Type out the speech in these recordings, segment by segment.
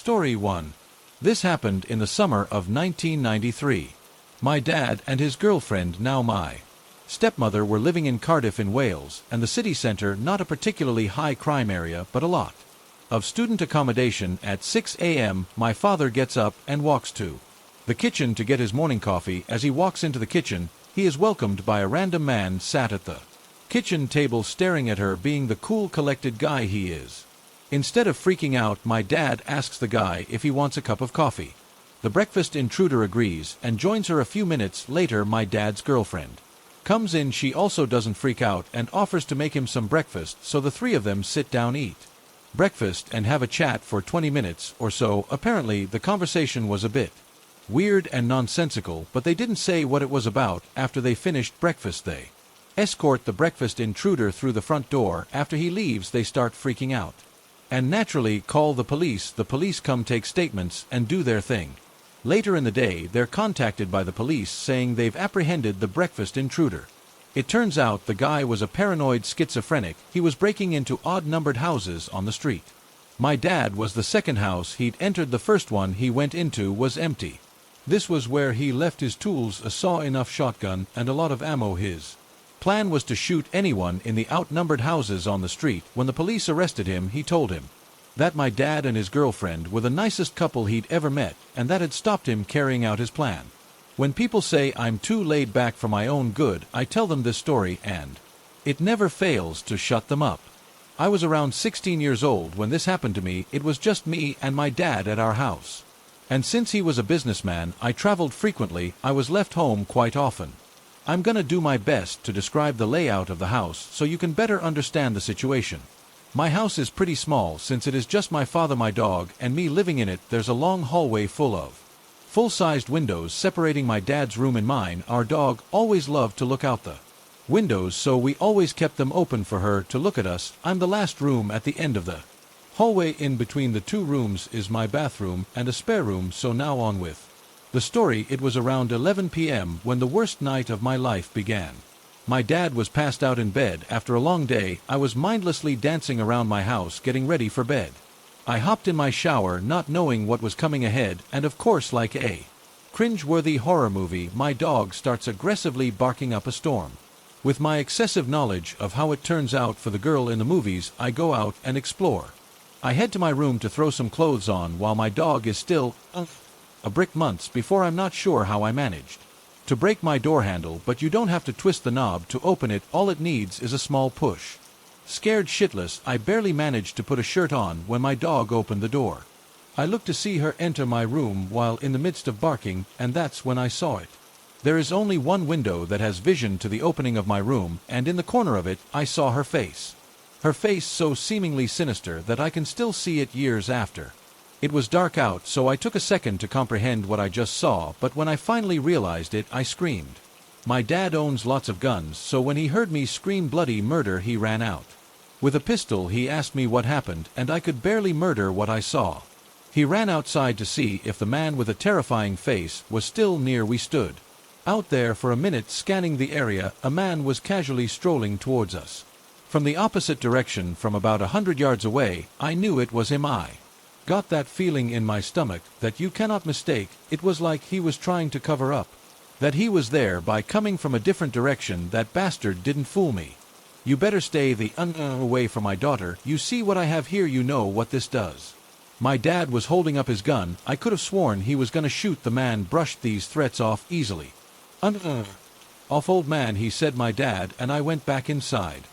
Story 1. This happened in the summer of 1993. My dad and his girlfriend, now my stepmother, were living in Cardiff in Wales, and the city centre not a particularly high crime area, but a lot of student accommodation. At 6 a.m. my father gets up and walks to the kitchen to get his morning coffee. As he walks into the kitchen, he is welcomed by a random man sat at the kitchen table staring at her, being the cool, collected guy he is. Instead of freaking out, my dad asks the guy if he wants a cup of coffee. The breakfast intruder agrees and joins her. A few minutes later, my dad's girlfriend comes in. She also doesn't freak out and offers to make him some breakfast, so the three of them sit down, eat breakfast, and have a chat for 20 minutes or so. Apparently, the conversation was a bit weird and nonsensical, but they didn't say what it was about. After they finished breakfast, they escort the breakfast intruder through the front door. After he leaves, they start freaking out and naturally call the police. The police come, take statements, and do their thing. Later in the day, they're contacted by the police saying they've apprehended the breakfast intruder. It turns out the guy was a paranoid schizophrenic. He was breaking into odd-numbered houses on the street. My dad was the second house he'd entered. The first one he went into was empty. This was where he left his tools, a saw, enough shotgun, and a lot of ammo. His plan was to shoot anyone in the outnumbered houses on the street. When the police arrested him, he told him that my dad and his girlfriend were the nicest couple he'd ever met, and that had stopped him carrying out his plan. When people say I'm too laid back for my own good, I tell them this story, and it never fails to shut them up. I was around 16 years old when this happened to me. It was just me and my dad at our house. And since he was a businessman, I traveled frequently. I was left home quite often. I'm gonna do my best to describe the layout of the house so you can better understand the situation. My house is pretty small since it is just my father, my dog, and me living in it. There's a long hallway full of full-sized windows separating my dad's room and mine. Our dog always loved to look out the windows, so we always kept them open for her to look at us. I'm the last room at the end of the hallway. In between the two rooms is my bathroom and a spare room. So now on with the story. It was around 11 p.m. when the worst night of my life began. My dad was passed out in bed after a long day. I was mindlessly dancing around my house getting ready for bed. I hopped in my shower not knowing what was coming ahead, and of course, like a cringe-worthy horror movie, my dog starts aggressively barking up a storm. With my excessive knowledge of how it turns out for the girl in the movies, I go out and explore. I head to my room to throw some clothes on while my dog is still a brick. Months before, I'm not sure how I managed to break my door handle, but you don't have to twist the knob to open it. All it needs is a small push. Scared shitless, I barely managed to put a shirt on when my dog opened the door. I looked to see her enter my room while in the midst of barking, and that's when I saw it. There is only one window that has vision to the opening of my room, and in the corner of it, I saw her face. Her face so seemingly sinister that I can still see it years after. It was dark out, so I took a second to comprehend what I just saw, but when I finally realized it, I screamed. My dad owns lots of guns, so when he heard me scream bloody murder, he ran out with a pistol. He asked me what happened, and I could barely murder what I saw. He ran outside to see if the man with a terrifying face was still near. We stood out there for a minute scanning the area. A man was casually strolling towards us from the opposite direction, from about 100 yards away. I knew it was him. I got that feeling in my stomach that you cannot mistake. It was like he was trying to cover up that he was there by coming from a different direction. That bastard didn't fool me. You better stay the away from my daughter. You see what I have here? You know what this does. My dad was holding up his gun. I could have sworn he was gonna shoot. The man brushed these threats off easily. Off, old man, he said. My dad and I went back inside.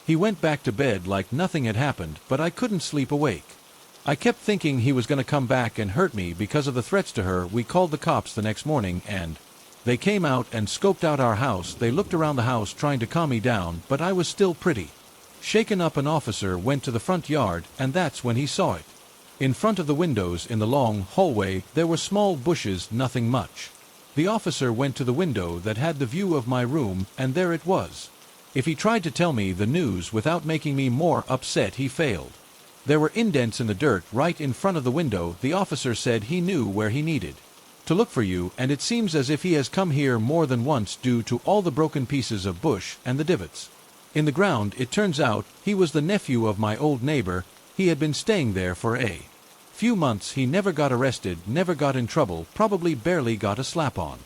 He went back to bed like nothing had happened, but I couldn't sleep awake. I kept thinking he was going to come back and hurt me because of the threats to her. We called the cops the next morning, and they came out and scoped out our house. They looked around the house trying to calm me down, but I was still pretty shaken up. An officer went to the front yard, and that's when he saw it. In front of the windows in the long hallway, there were small bushes, nothing much. The officer went to the window that had the view of my room, and there it was. If he tried to tell me the news without making me more upset, he failed. There were indents in the dirt right in front of the window. The officer said he knew where he needed to look for you, and it seems as if he has come here more than once due to all the broken pieces of bush and the divots in the ground. It turns out he was the nephew of my old neighbor. He had been staying there for a Few months he never got arrested, never got in trouble, probably barely got a slap on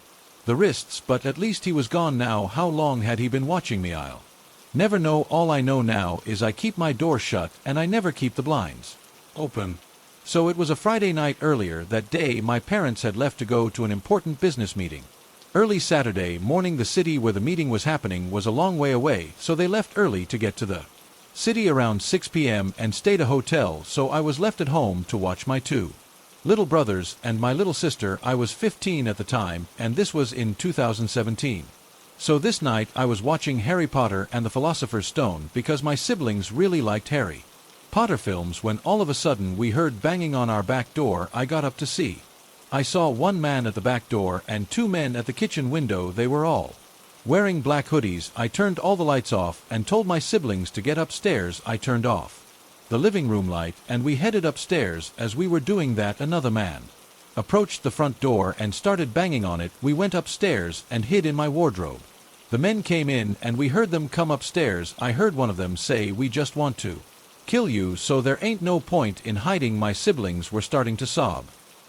the wrists, but at least he was gone now. How long had he been watching me? I'll never know. All I know now is I keep my door shut and I never keep the blinds open. So it was a Friday night. Earlier that day my parents had left to go to an important business meeting. Early Saturday morning. The city where the meeting was happening was a long way away, so they left early to get to the city around 6 p.m. and stayed at a hotel, so I was left at home to watch my two little brothers and my little sister. I was 15 at the time, and this was in 2017. So this night I was watching Harry Potter and the Philosopher's Stone because my siblings really liked Harry Potter films, when all of a sudden we heard banging on our back door. I got up to see. I saw one man at the back door and two men at the kitchen window. They were all wearing black hoodies. I turned all the lights off and told my siblings to get upstairs. I turned off the living room light and we headed upstairs. As we were doing that, another man approached the front door and started banging on it. We went upstairs and hid in my wardrobe. The men came in and we heard them come upstairs. I heard one of them say, "We just want to kill you, so there ain't no point in hiding." My siblings were starting to sob.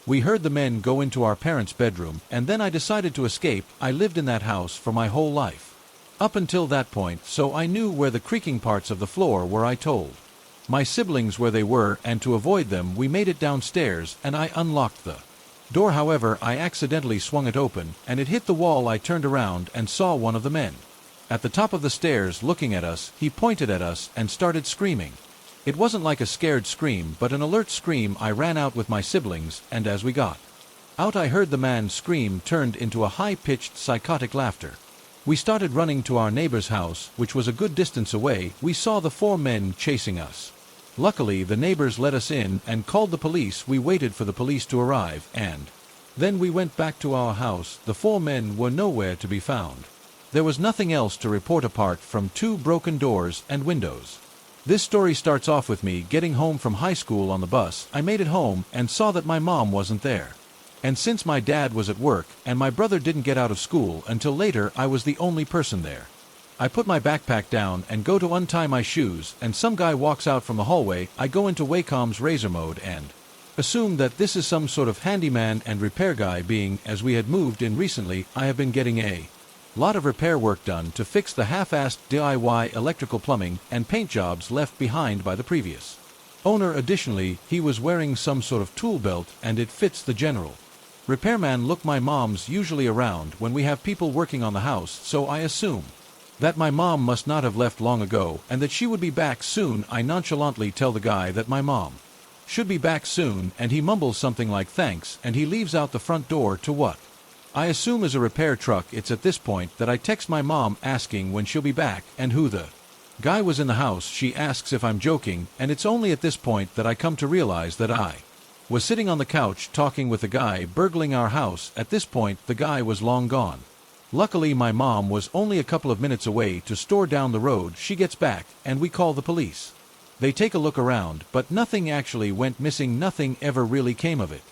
We heard the men go into our parents' bedroom, and then I decided to escape. I lived in that house for my whole life up until that point, so I knew where the creaking parts of the floor were. I told my siblings where they were, and to avoid them we made it downstairs and I unlocked the door. However, I accidentally swung it open and it hit the wall. I turned around and saw one of the men at the top of the stairs looking at us. He pointed at us and started screaming. It wasn't like a scared scream, but an alert scream. I ran out with my siblings, and as we got out I heard the man's scream turned into a high-pitched psychotic laughter. We started running to our neighbor's house, which was a good distance away. We saw the four men chasing us. Luckily, the neighbors let us in and called the police. We waited for the police to arrive, and then we went back to our house. The four men were nowhere to be found. There was nothing else to report apart from two broken doors and windows. This story starts off with me getting home from high school on the bus. I made it home and saw that my mom wasn't there. And since my dad was at work and my brother didn't get out of school until later, I was the only person there. I put my backpack down and go to untie my shoes, and some guy walks out from the hallway. I go into Wacom's razor mode and assume that this is some sort of handyman and repair guy. Being as we had moved in recently, I have been getting a lot of repair work done to fix the half-assed DIY electrical, plumbing, and paint jobs left behind by the previous owner. Additionally, he was wearing some sort of tool belt and it fits the general repairman look. My mom's usually around when we have people working on the house, so I assume that my mom must not have left long ago and that she would be back soon. I nonchalantly tell the guy that my mom should be back soon, and he mumbles something like thanks, and he leaves out the front door to what I assume is a repair truck. It's at this point that I text my mom asking when she'll be back and who the guy was in the house. She asks if I'm joking, and it's only at this point that I come to realize that I was sitting on the couch talking with the guy burgling our house. At this point, the guy was long gone. Luckily, my mom was only a couple of minutes away to store down the road. She gets back, and we call the police. They take a look around, but nothing actually went missing. Nothing ever really came of it.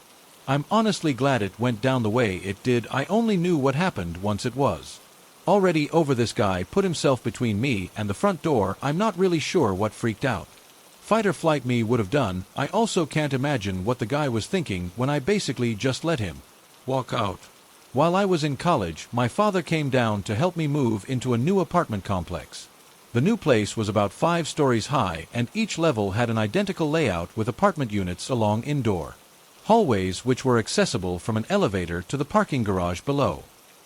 I'm honestly glad it went down the way it did. I only knew what happened once it was already over. This guy put himself between me and the front door. I'm not really sure what freaked out fight or flight me would have done. I also can't imagine what the guy was thinking when I basically just let him walk out. While I was in college, my father came down to help me move into a new apartment complex. The new place was about 5 stories high, and each level had an identical layout with apartment units along indoor hallways which were accessible from an elevator to the parking garage below.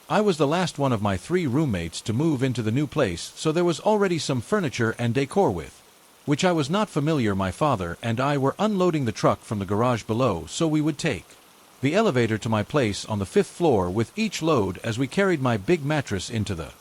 I was the last one of my 3 roommates to move into the new place, so there was already some furniture and decor with which I was not familiar. My father and I were unloading the truck from the garage below, so we would take the elevator to my place on the 5th floor with each load. As we carried my big mattress into the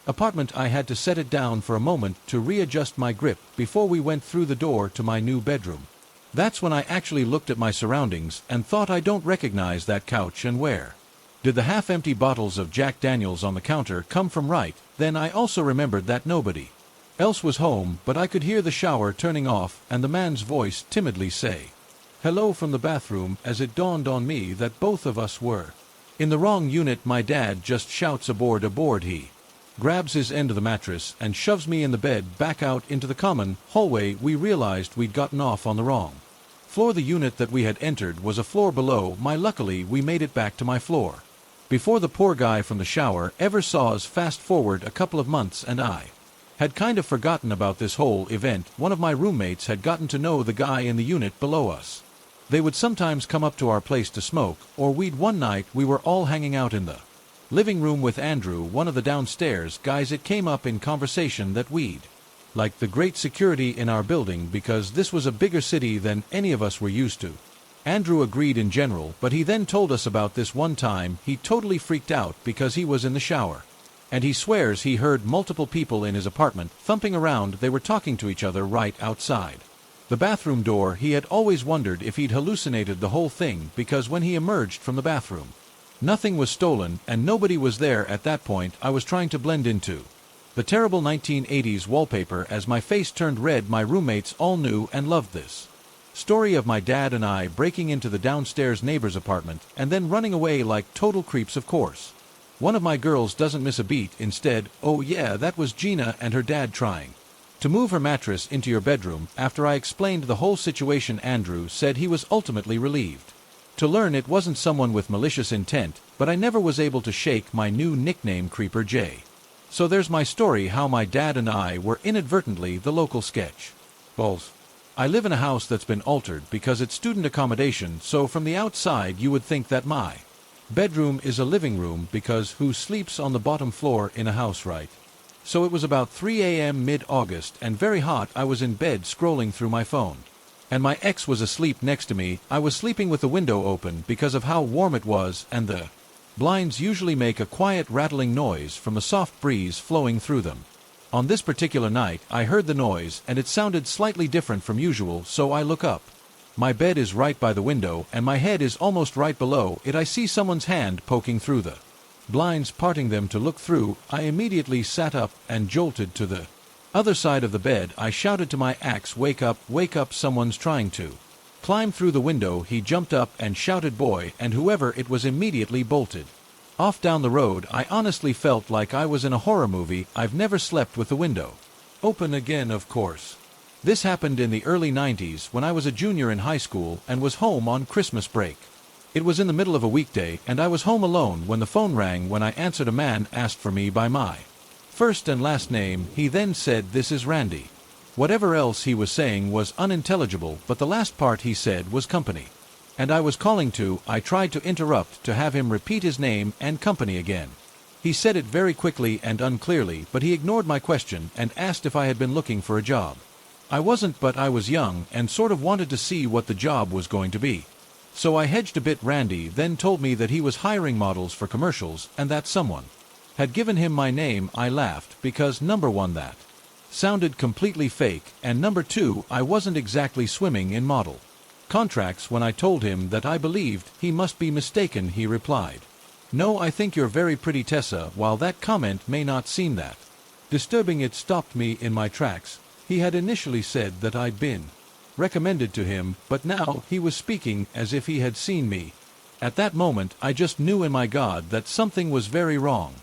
apartment, I had to set it down for a moment to readjust my grip before we went through the door to my new bedroom. That's when I actually looked at my surroundings and thought, I don't recognize that couch, and where did the half-empty bottles of Jack Daniels on the counter come from? Right then I also remembered that nobody else was home, but I could hear the shower turning off and the man's voice timidly say hello from the bathroom. As it dawned on me that both of us were in the wrong unit, my dad just shouts, aboard, aboard. He grabs his end of the mattress and shoves me in the bed back out into the common hallway. We realized we'd gotten off on the wrong floor the unit that we had entered was a floor below my. Luckily, we made it back to my floor before the poor guy from the shower ever saw us. Fast forward a couple of months and I had kind of forgotten about this whole event. One of my roommates had gotten to know the guy in the unit below us. They would sometimes come up to our place to smoke, or one night we were all hanging out in the living room with Andrew, one of the downstairs guys. It came up in conversation that we'd like the great security in our building because this was a bigger city than any of us were used to. Andrew agreed in general, but he then told us about this one time he totally freaked out because he was in the shower. And he swears he heard multiple people in his apartment thumping around. They were talking to each other right outside the bathroom door. He had always wondered if he'd hallucinated the whole thing because when he emerged from the bathroom, nothing was stolen and nobody was there at that point. I was trying to blend into the terrible 1980s wallpaper as my face turned red. My roommates all knew and loved this story of my dad and I breaking into the downstairs neighbor's apartment and then running away like total creeps. Of course, one of my girls doesn't miss a beat. Instead, oh yeah, that was Gina and her dad trying to move her mattress into your bedroom. After I explained the whole situation, Andrew said he was ultimately relieved to learn it wasn't someone with malicious intent, but I never was able to shake my new nickname, Creeper J. So there's my story, how my dad and I were inadvertently the local sketch balls. I live in a house that's been altered because it's student accommodation, so from the outside you would think that my bedroom is a living room because who sleeps on the bottom floor in a house, right? So it was about 3 a.m. mid-August and very hot. I was in bed scrolling through my phone, and my ex was asleep next to me. I was sleeping with the window open because of how warm it was, and the blinds usually make a quiet rattling noise from a soft breeze flowing through them. On this particular night, I heard the noise, and it sounded slightly different from usual, so I look up. My bed is right by the window, and my head is almost right below it. I see someone's hand poking through the blinds, parting them to look through. I immediately sat up and jolted to the other side of the bed. I shouted to my ex, wake up, someone's trying to climb through the window. He jumped up and shouted, boy, and whoever it was immediately bolted off down the road. I honestly felt like I was in a horror movie. I've never slept with the window open again, of course. This happened in the early 90s when I was a junior in high school and was home on Christmas break. It was in the middle of a weekday and I was home alone when the phone rang. When I answered, a man asked for me by my first and last name. He then said, "This is Randy." Whatever else he was saying was unintelligible, but the last part he said was company. And I was calling to. I tried to interrupt to have him repeat his name and company again. He said it very quickly and unclearly, but he ignored my question and asked if I had been looking for a job. I wasn't, but I was young and sort of wanted to see what the job was going to be. So I hedged a bit. Randy then told me that he was hiring models for commercials and that someone had given him my name. I laughed because number one, that sounded completely fake, and number two, I wasn't exactly swimming in model contracts. When I told him that I believed he must be mistaken, he replied, "No, I think you're very pretty, Tessa." While that comment may not seem that disturbing, it stopped me in my tracks. He had initially said that I'd been recommended to him, but now he was speaking as if he had seen me. At that moment, I just knew in my God that something was very wrong.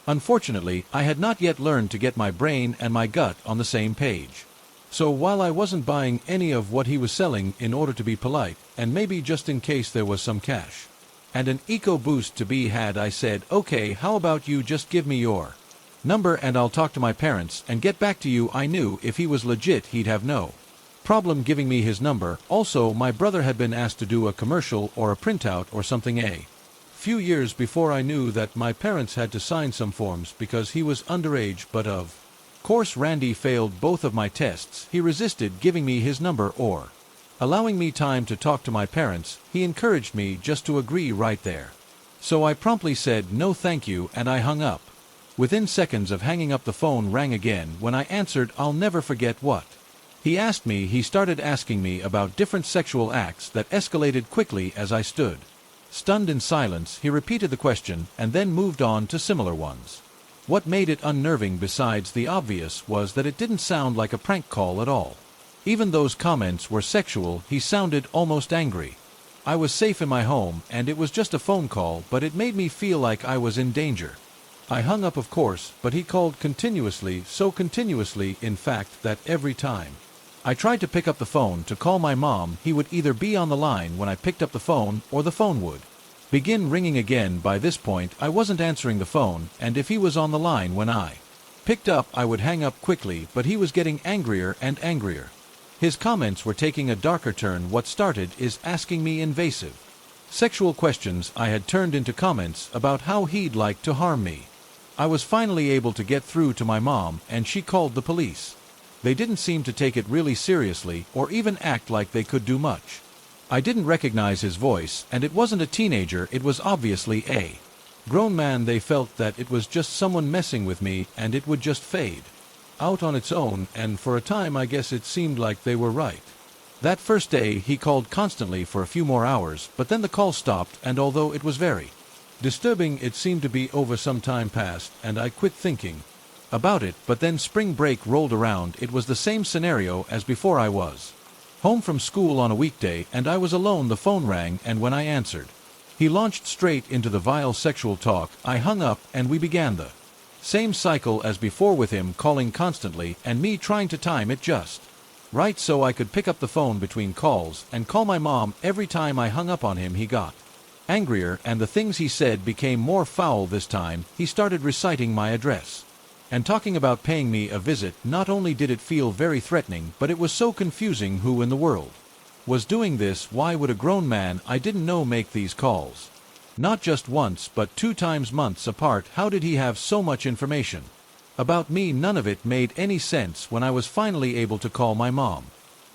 Unfortunately, I had not yet learned to get my brain and my gut on the same page. So while I wasn't buying any of what he was selling, in order to be polite, and maybe just in case there was some cash and an eco boost to be had, I said, "Okay, how about you just give me your number and I'll talk to my parents and get back to you." I knew if he was legit, he'd have no problem giving me his number. Also, my brother had been asked to do a commercial or a printout or something a few years before. I knew that my parents had to sign some forms because he was underage, but of course Randy failed both of my tests. He resisted giving me his number or allowing me time to talk to my parents. He encouraged me just to agree right there. So I promptly said no thank you, and I hung up. Within seconds of hanging up, the phone rang again. When I answered, I'll never forget what he asked me. He started asking me about different sexual acts that escalated quickly as I stood stunned in silence. He repeated the question and then moved on to similar ones. What made it unnerving, besides the obvious, was that it didn't sound like a prank call at all. Even those comments were sexual. He sounded almost angry. I was safe in my home, and it was just a phone call, but it made me feel like I was in danger. I hung up, of course, but he called continuously, so continuously, in fact, that every time I tried to pick up the phone to call my mom. He would either be on the line when I picked up the phone, or the phone would begin ringing again. By this point, I wasn't answering the phone, and if he was on the line when I picked up, I would hang up quickly, but he was getting angrier and angrier. His comments were taking a darker turn. What started is asking me invasive sexual questions I had turned into comments about how he'd like to harm me. I was finally able to get through to my mom, and she called the police. They didn't seem to take it really seriously or even act like they could do much. I didn't recognize his voice, and it wasn't a teenager, it was obviously a grown man. They felt that it was just someone messing with me and it would just fade out on its own, and for a time I guess it seemed like they were right. That first day he called constantly for a few more hours, but then the call stopped, and although it was very disturbing, it seemed to be over. Some time passed and I quit thinking about it, but then spring break rolled around. It was the same scenario as before. I was home from school on a weekday and I was alone. The phone rang, and when I answered, he launched straight into the vile sexual talk. I hung up and we began the same cycle as before, with him calling constantly and me trying to time it just right so I could pick up the phone between calls and call my mom. Every time I hung up on him, he got angrier, and the things he said became more foul. This time, he started reciting my address and talking about paying me a visit. Not only did it feel very threatening, but it was so confusing. Who in the world was doing this? Why would a grown man I didn't know make these calls? Not just once, but 2 times, months apart. How did he have so much information about me? None of it made any sense. When I was finally able to call my mom,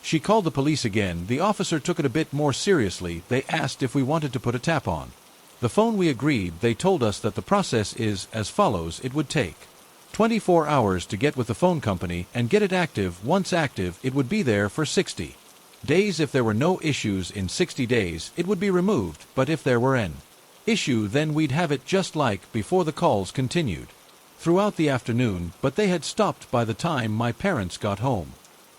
she called the police again. The officer took it a bit more seriously. They asked if we wanted to put a tap on the phone. We agreed. They told us that the process is as follows. It would take 24 hours to get with the phone company and get it active. Once active, it would be there for 60 days. If there were no issues in 60 days, it would be removed, but if there were an issue, then we'd have it just like before. The calls continued throughout the afternoon, but they had stopped by the time my parents got home.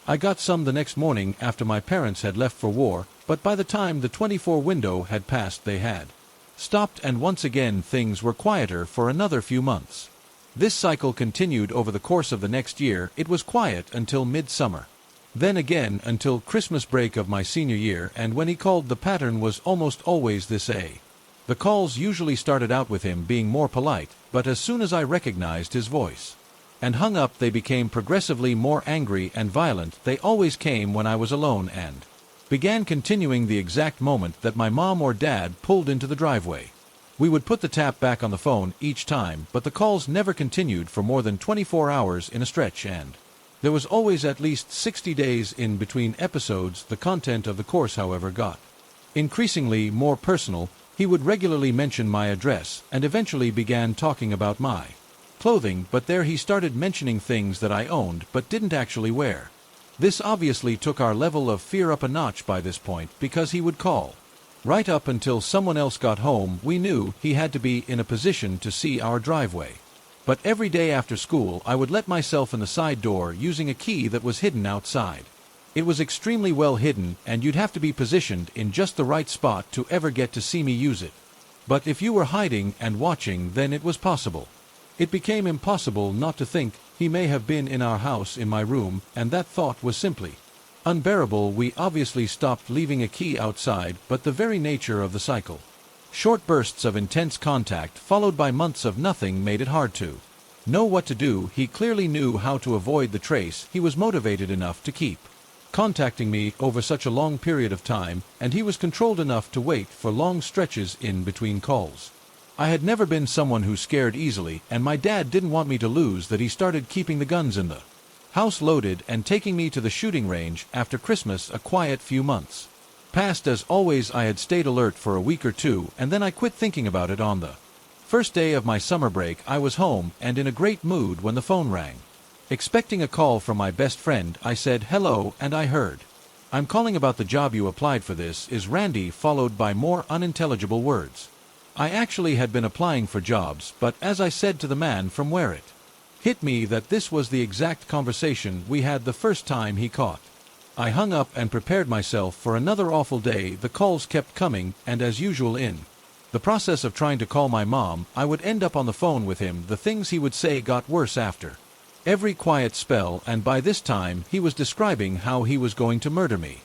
I got some the next morning after my parents had left for war, but by the time the 24 window had passed, they had stopped, and once again things were quieter for another few months. This cycle continued over the course of the next year. It was quiet until midsummer, then again until Christmas break of my senior year, and when he called, the pattern was almost always this. The calls usually started out with him being more polite, but as soon as I recognized his voice and hung up, they became progressively more angry and violent. They always came when I was alone and began continuing the exact moment that my mom or dad pulled into the driveway. We would put the tap back on the phone each time, but the calls never continued for more than 24 hours in a stretch, and there was always at least 60 days in between episodes. The content of the course, however, got increasingly more personal. He would regularly mention my address and eventually began talking about my clothing, but there he started mentioning things that I owned but didn't actually wear. This obviously took our level of fear up a notch by this point, because he would call right up until someone else got home. We knew he had to be in a position to see our driveway. But every day after school, I would let myself in the side door using a key that was hidden outside. It was extremely well hidden, and you'd have to be positioned in just the right spot to ever get to see me use it. But if you were hiding and watching, then it was possible. It became impossible not to think he may have been in our house, in my room, and that thought was simply unbearable. We obviously stopped leaving a key outside, but the very nature of the cycle, short bursts of intense contact followed by months of nothing, made it hard to know what to do. He clearly knew how to avoid the trace. He was motivated enough to keep contacting me over such a long period of time, and he was controlled enough to wait for long stretches in between calls. I had never been someone who scared easily, and my dad didn't want me to lose that. He started keeping the guns in the house loaded and taking me to the shooting range. After Christmas, a quiet few months passed. As always, I had stayed alert for a week or two, and then I quit thinking about it. On the first day of my summer break, I was home and in a great mood when the phone rang. Expecting a call from my best friend, I said hello, and I heard, "I'm calling about the job you applied for. This is Randy," followed by more unintelligible words. I actually had been applying for jobs, but as I said to the man from where it hit me that this was the exact conversation we had the first time he caught. I hung up and prepared myself for another awful day. The calls kept coming, and as usual in the process of trying to call my mom, I would end up on the phone with him. The things he would say got worse after Every quiet spell, and by this time he was describing how he was going to murder me.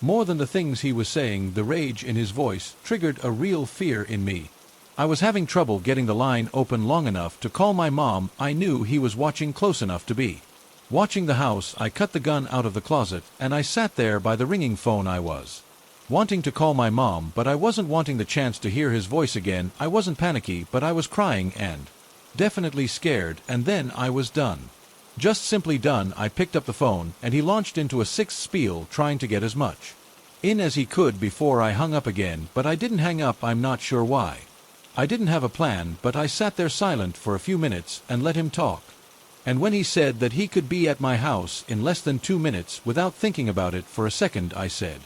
More than the things he was saying, the rage in his voice triggered a real fear in me. I was having trouble getting the line open long enough to call my mom. I knew he was watching close enough to be watching the house. I cut the gun out of the closet, and I sat there by the ringing phone. I was wanting to call my mom, but I wasn't wanting the chance to hear his voice again. I wasn't panicky, but I was crying and definitely scared, and then I was done. Just simply done. I picked up the phone, and he launched into a sixth spiel trying to get as much in as he could before I hung up again, but I didn't hang up. I'm not sure why. I didn't have a plan, but I sat there silent for a few minutes and let him talk. And when he said that he could be at my house in less than 2 minutes, without thinking about it for a second, I said,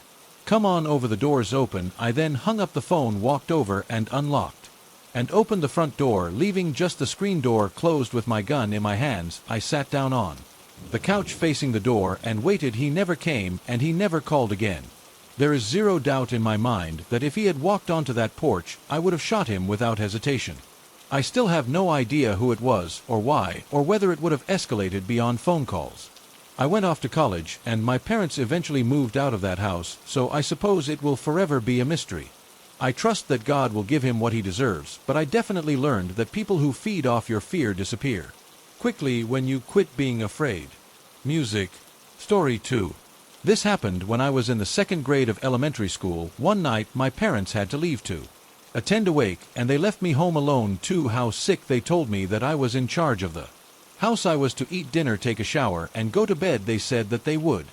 "Come on over, the door's open." I then hung up the phone, walked over and unlocked and opened the front door, leaving just the screen door closed with my gun in my hands. I sat down on the couch facing the door and waited. He never came, and he never called again. There is zero doubt in my mind that if he had walked onto that porch, I would have shot him without hesitation. I still have no idea who it was, or why, or whether it would have escalated beyond phone calls. I went off to college, and my parents eventually moved out of that house, so I suppose it will forever be a mystery. I trust that God will give him what he deserves, but I definitely learned that people who feed off your fear disappear quickly when you quit being afraid. Music. Story 2. This happened when I was in the 2nd grade of elementary school. One night my parents had to leave to attend a wake, and they left me home alone to how sick. They told me that I was in charge of the house. I was to eat dinner, take a shower, and go to bed. They said that they would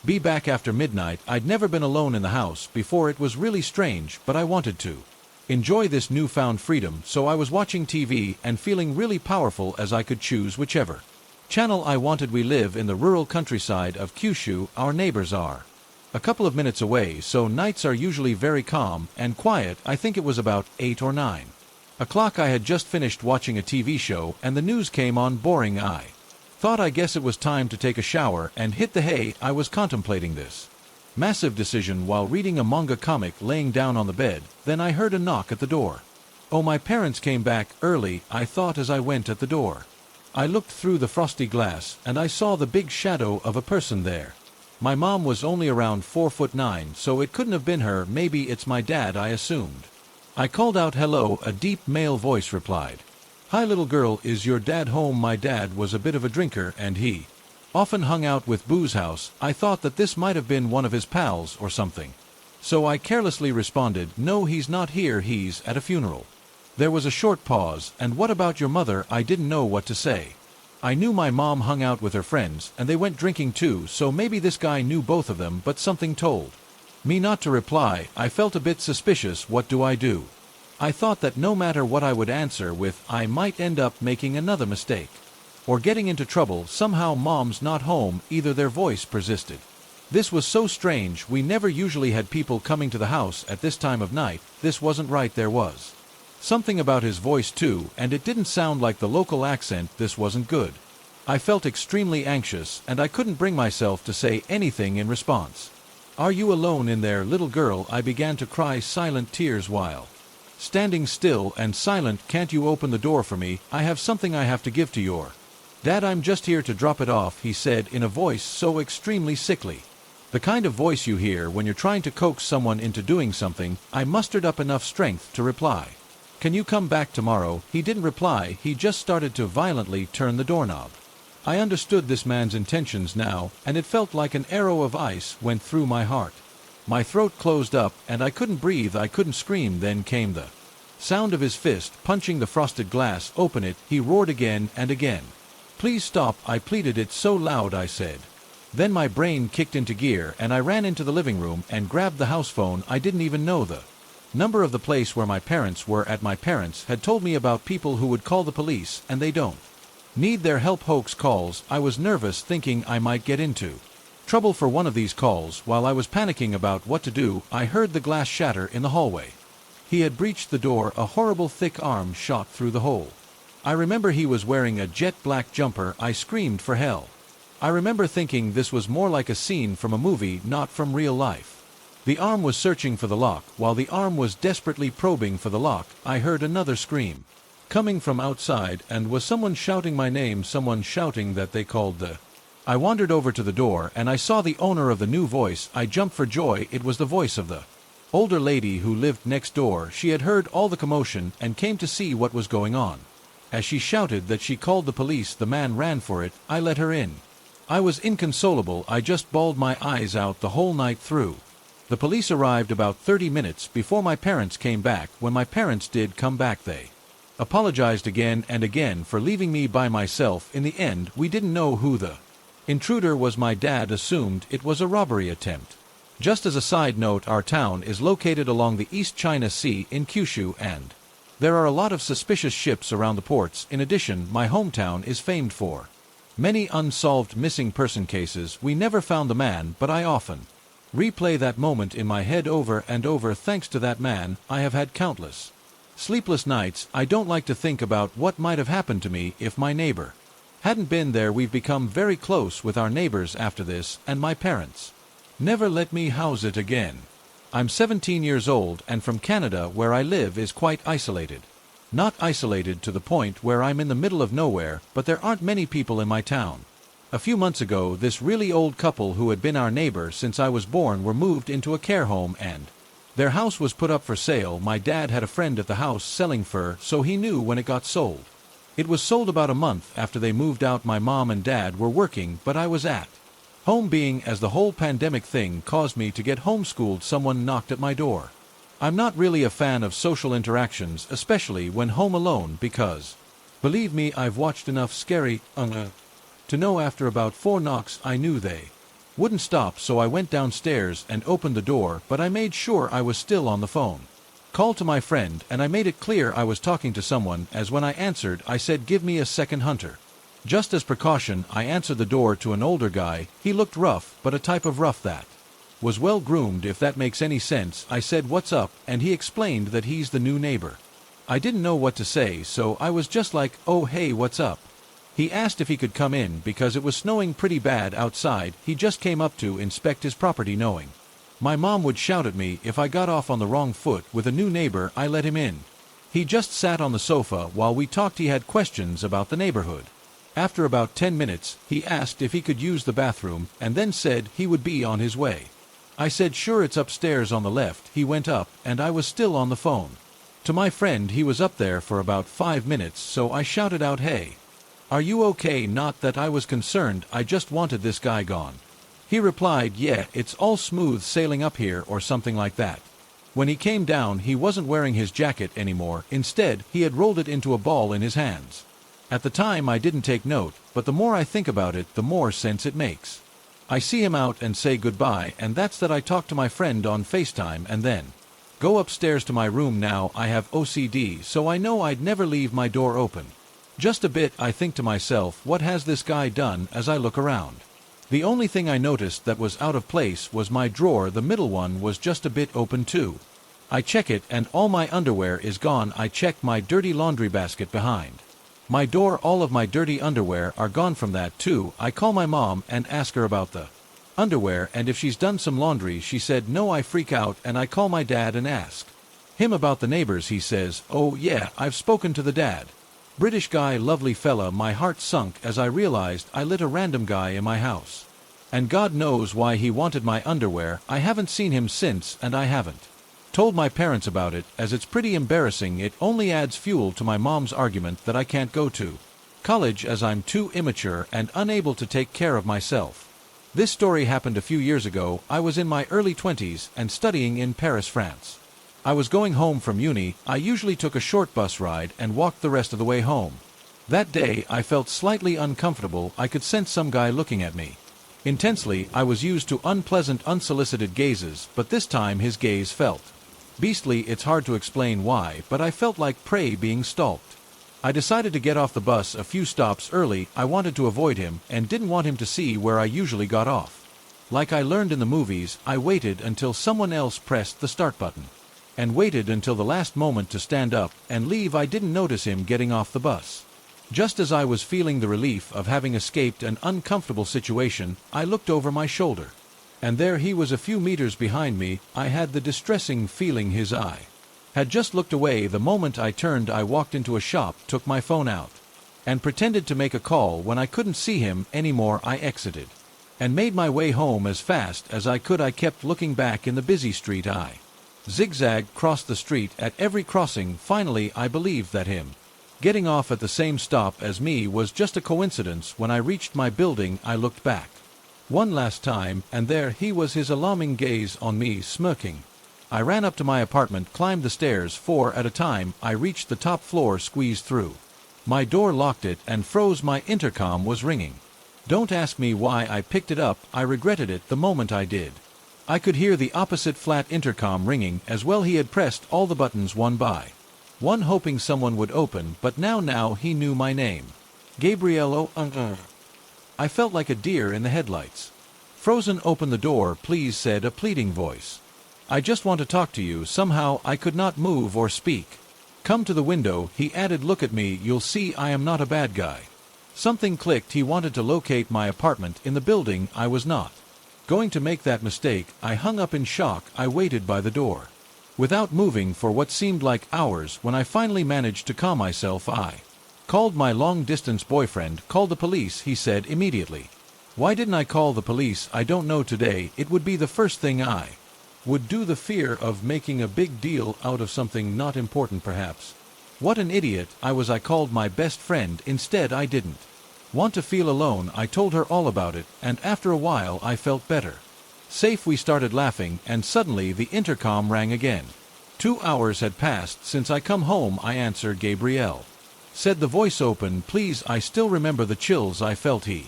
be back after midnight. I'd never been alone in the house before. It was really strange, but I wanted to enjoy this newfound freedom, so I was watching TV and feeling really powerful as I could choose whichever channel I wanted. We live in the rural countryside of Kyushu. Our neighbors are a couple of minutes away, so nights are usually very calm and quiet. I think it was about 8 or 9 o'clock. I had just finished watching a TV show, and the news came on. Boring. I thought I guess it was time to take a shower and hit the hay. I was contemplating this massive decision while reading a manga comic, laying down on the bed. Then I heard a knock at the door. Oh, my parents came back early, I thought as I went at the door. I looked through the frosty glass, and I saw the big shadow of a person there. My mom was only around 4'9", so it couldn't have been her. Maybe it's my dad, I assumed. I called out, "Hello." A deep male voice replied, "Hi little girl, is your dad home?" My dad was a bit of a drinker, and he often hung out with Booze House. I thought that this might have been one of his pals or something, so I carelessly responded, "No, he's not here, he's at a funeral." There was a short pause. "And what about your mother?" I didn't know what to say. I knew my mom hung out with her friends, and they went drinking too, so maybe this guy knew both of them, but something told me not to reply. I felt a bit suspicious. What do I do? I thought that no matter what I would answer with, I might end up making another mistake or getting into trouble. Somehow mom's not home either. Their voice persisted. This was so strange. We never usually had people coming to the house at this time of night. This wasn't right. There was something about his voice too, and it didn't sound like the local accent. This wasn't good. I felt extremely anxious, and I couldn't bring myself to say anything in response. "Are you alone in there, little girl?" I began to cry silent tears while standing still and silent. "Can't you open the door for me? I have something I have to give to your dad. I'm just here to drop it off," he said in a voice so extremely sickly. The kind of voice you hear when you're trying to coax someone into doing something. I mustered up enough strength to reply, "Can you come back tomorrow?" He didn't reply. He just started to violently turn the doorknob. I understood this man's intentions now, and it felt like an arrow of ice went through my heart. My throat closed up, and I couldn't breathe. I couldn't scream. Then came the sound of his fist punching the frosted glass. "Open it," he roared again and again. "Please stop," I pleaded. "It's so loud," I said. Then my brain kicked into gear, and I ran into the living room and grabbed the house phone. I didn't even know the number of the place where my parents were at. My parents had told me about people who would call the police, and they don't need their help. Hoax calls. I was nervous, thinking I might get into trouble for one of these calls. While I was panicking about what to do, I heard the glass shatter in the hallway. He had breached the door. A horrible thick arm shot through the hole. I remember he was wearing a jet black jumper. I screamed for help. I remember thinking this was more like a scene from a movie, not from real life. The arm was searching for the lock. While the arm was desperately probing for the lock, I heard another scream coming from outside, and was someone shouting my name, someone shouting that they called the... I wandered over to the door, and I saw the owner of the new voice. I jumped for joy. It was the voice of the older lady who lived next door. She had heard all the commotion and came to see what was going on. As she shouted that she called the police, the man ran for it. I let her in. I was inconsolable. I just bawled my eyes out the whole night through. The police arrived about 30 minutes before my parents came back. When my parents did come back, they apologized again and again for leaving me by myself. In the end, we didn't know who the intruder was. My dad assumed it was a robbery attempt. Just as a side note, our town is located along the East China Sea in Kyushu, and there are a lot of suspicious ships around the ports. In addition, my hometown is famed for many unsolved missing person cases. We never found the man, but I often replay that moment in my head over and over. Thanks to that man, I have had countless sleepless nights. I don't like to think about what might have happened to me if my neighbor hadn't been there. We've become very close with our neighbors after this, and my parents never let me house it again. I'm 17 years old, and from Canada, where I live is quite isolated. Not isolated to the point where I'm in the middle of nowhere, but there aren't many people in my town. A few months ago, this really old couple who had been our neighbor since I was born were moved into a care home, and their house was put up for sale. My dad had a friend at the house selling fur, so he knew when it got sold. It was sold about a month after they moved out. My mom and dad were working, but I was at home, being as the whole pandemic thing caused me to get homeschooled. Someone knocked at my door. I'm not really a fan of social interactions, especially when home alone, because, believe me, I've watched enough scary to know after about 4 knocks I knew they wouldn't stop. So I went downstairs and opened the door, but I made sure I was still on the phone call to my friend, and I made it clear I was talking to someone, as when I answered I said, "Give me a second, Hunter." Just as precaution, I answered the door to an older guy. He looked rough, but a type of rough that was well groomed, if that makes any sense. I said, "What's up?" and he explained that he's the new neighbor. I didn't know what to say, so I was just like, "Oh hey, what's up?" He asked if he could come in because it was snowing pretty bad outside. He just came up to inspect his property, knowing my mom would shout at me if I got off on the wrong foot with a new neighbor. I let him in. He just sat on the sofa while we talked. He had questions about the neighborhood. After about 10 minutes, he asked if he could use the bathroom, and then said he would be on his way. I said, "Sure, it's upstairs on the left." He went up, and I was still on the phone to my friend. He was up there for about 5 minutes, so I shouted out, "Hey, are you okay?" Not that I was concerned, I just wanted this guy gone. He replied, "Yeah, it's all smooth sailing up here," or something like that. When he came down, he wasn't wearing his jacket anymore. Instead, he had rolled it into a ball in his hands. At the time I didn't take note, but the more I think about it, the more sense it makes. I see him out and say goodbye, and that's that. I talk to my friend on FaceTime and then go upstairs to my room. Now I have OCD, so I know I'd never leave my door open. Just a bit. I think to myself, what has this guy done? As I look around, the only thing I noticed that was out of place was my drawer. The middle one was just a bit open too. I check it, and all my underwear is gone. I check my dirty laundry basket behind my door. All of my dirty underwear are gone from that too. I call my mom and ask her about the underwear and if she's done some laundry. She said no. I freak out and I call my dad and ask him about the neighbors. He says, "Oh yeah, I've spoken to the dad. British guy, lovely fella." My heart sunk as I realized I let a random guy in my house. And God knows why he wanted my underwear. I haven't seen him since, and I haven't told my parents about it, as it's pretty embarrassing. It only adds fuel to my mom's argument that I can't go to college as I'm too immature and unable to take care of myself. This story happened a few years ago. I was in my early 20s and studying in Paris, France. I was going home from uni. I usually took a short bus ride and walked the rest of the way home. That day I felt slightly uncomfortable. I could sense some guy looking at me intensely. I was used to unpleasant, unsolicited gazes, but this time his gaze felt beastly. It's hard to explain why, but I felt like prey being stalked. I decided to get off the bus a few stops early. I wanted to avoid him and didn't want him to see where I usually got off. Like I learned in the movies, I waited until someone else pressed the start button and waited until the last moment to stand up and leave. I didn't notice him getting off the bus. Just as I was feeling the relief of having escaped an uncomfortable situation, I looked over my shoulder. And there he was, a few meters behind me. I had the distressing feeling his eye Had just looked away. The moment I turned, I walked into a shop, took my phone out, and pretended to make a call. When I couldn't see him anymore, I exited and made my way home as fast as I could. I kept looking back in the busy street. I zigzagged, crossed the street at every crossing. Finally, I believed that him getting off at the same stop as me was just a coincidence. When I reached my building, I looked back one last time, and there he was, his alarming gaze on me, smirking. I ran up to my apartment, climbed the stairs 4 at a time. I reached the top floor, squeezed through my door, locked it, and froze. My intercom was ringing. Don't ask me why I picked it up. I regretted it the moment I did. I could hear the opposite flat intercom ringing as well. He had pressed all the buttons one by one, hoping someone would open, but now he knew my name. Gabriello. I felt like a deer in the headlights. Frozen. Open the door, please, said a pleading voice. I just want to talk to you. Somehow I could not move or speak. Come to the window, he added. Look at me, you'll see I am not a bad guy. Something clicked. He wanted to locate my apartment in the building. I was not going to make that mistake. I hung up in shock. I waited by the door without moving for what seemed like hours. When I finally managed to calm myself, I called my long-distance boyfriend. Called the police, he said immediately. Why didn't I call the police? I don't know. Today it would be the first thing I would do. The fear of making a big deal out of something not important, perhaps. What an idiot I was. I called my best friend instead. I didn't want to feel alone. I told her all about it, and after a while I felt better. Safe. We started laughing, and suddenly the intercom rang again. 2 hours had passed since I come home. I answered. Gabriel, said the voice. Open, please. I still remember the chills I felt. He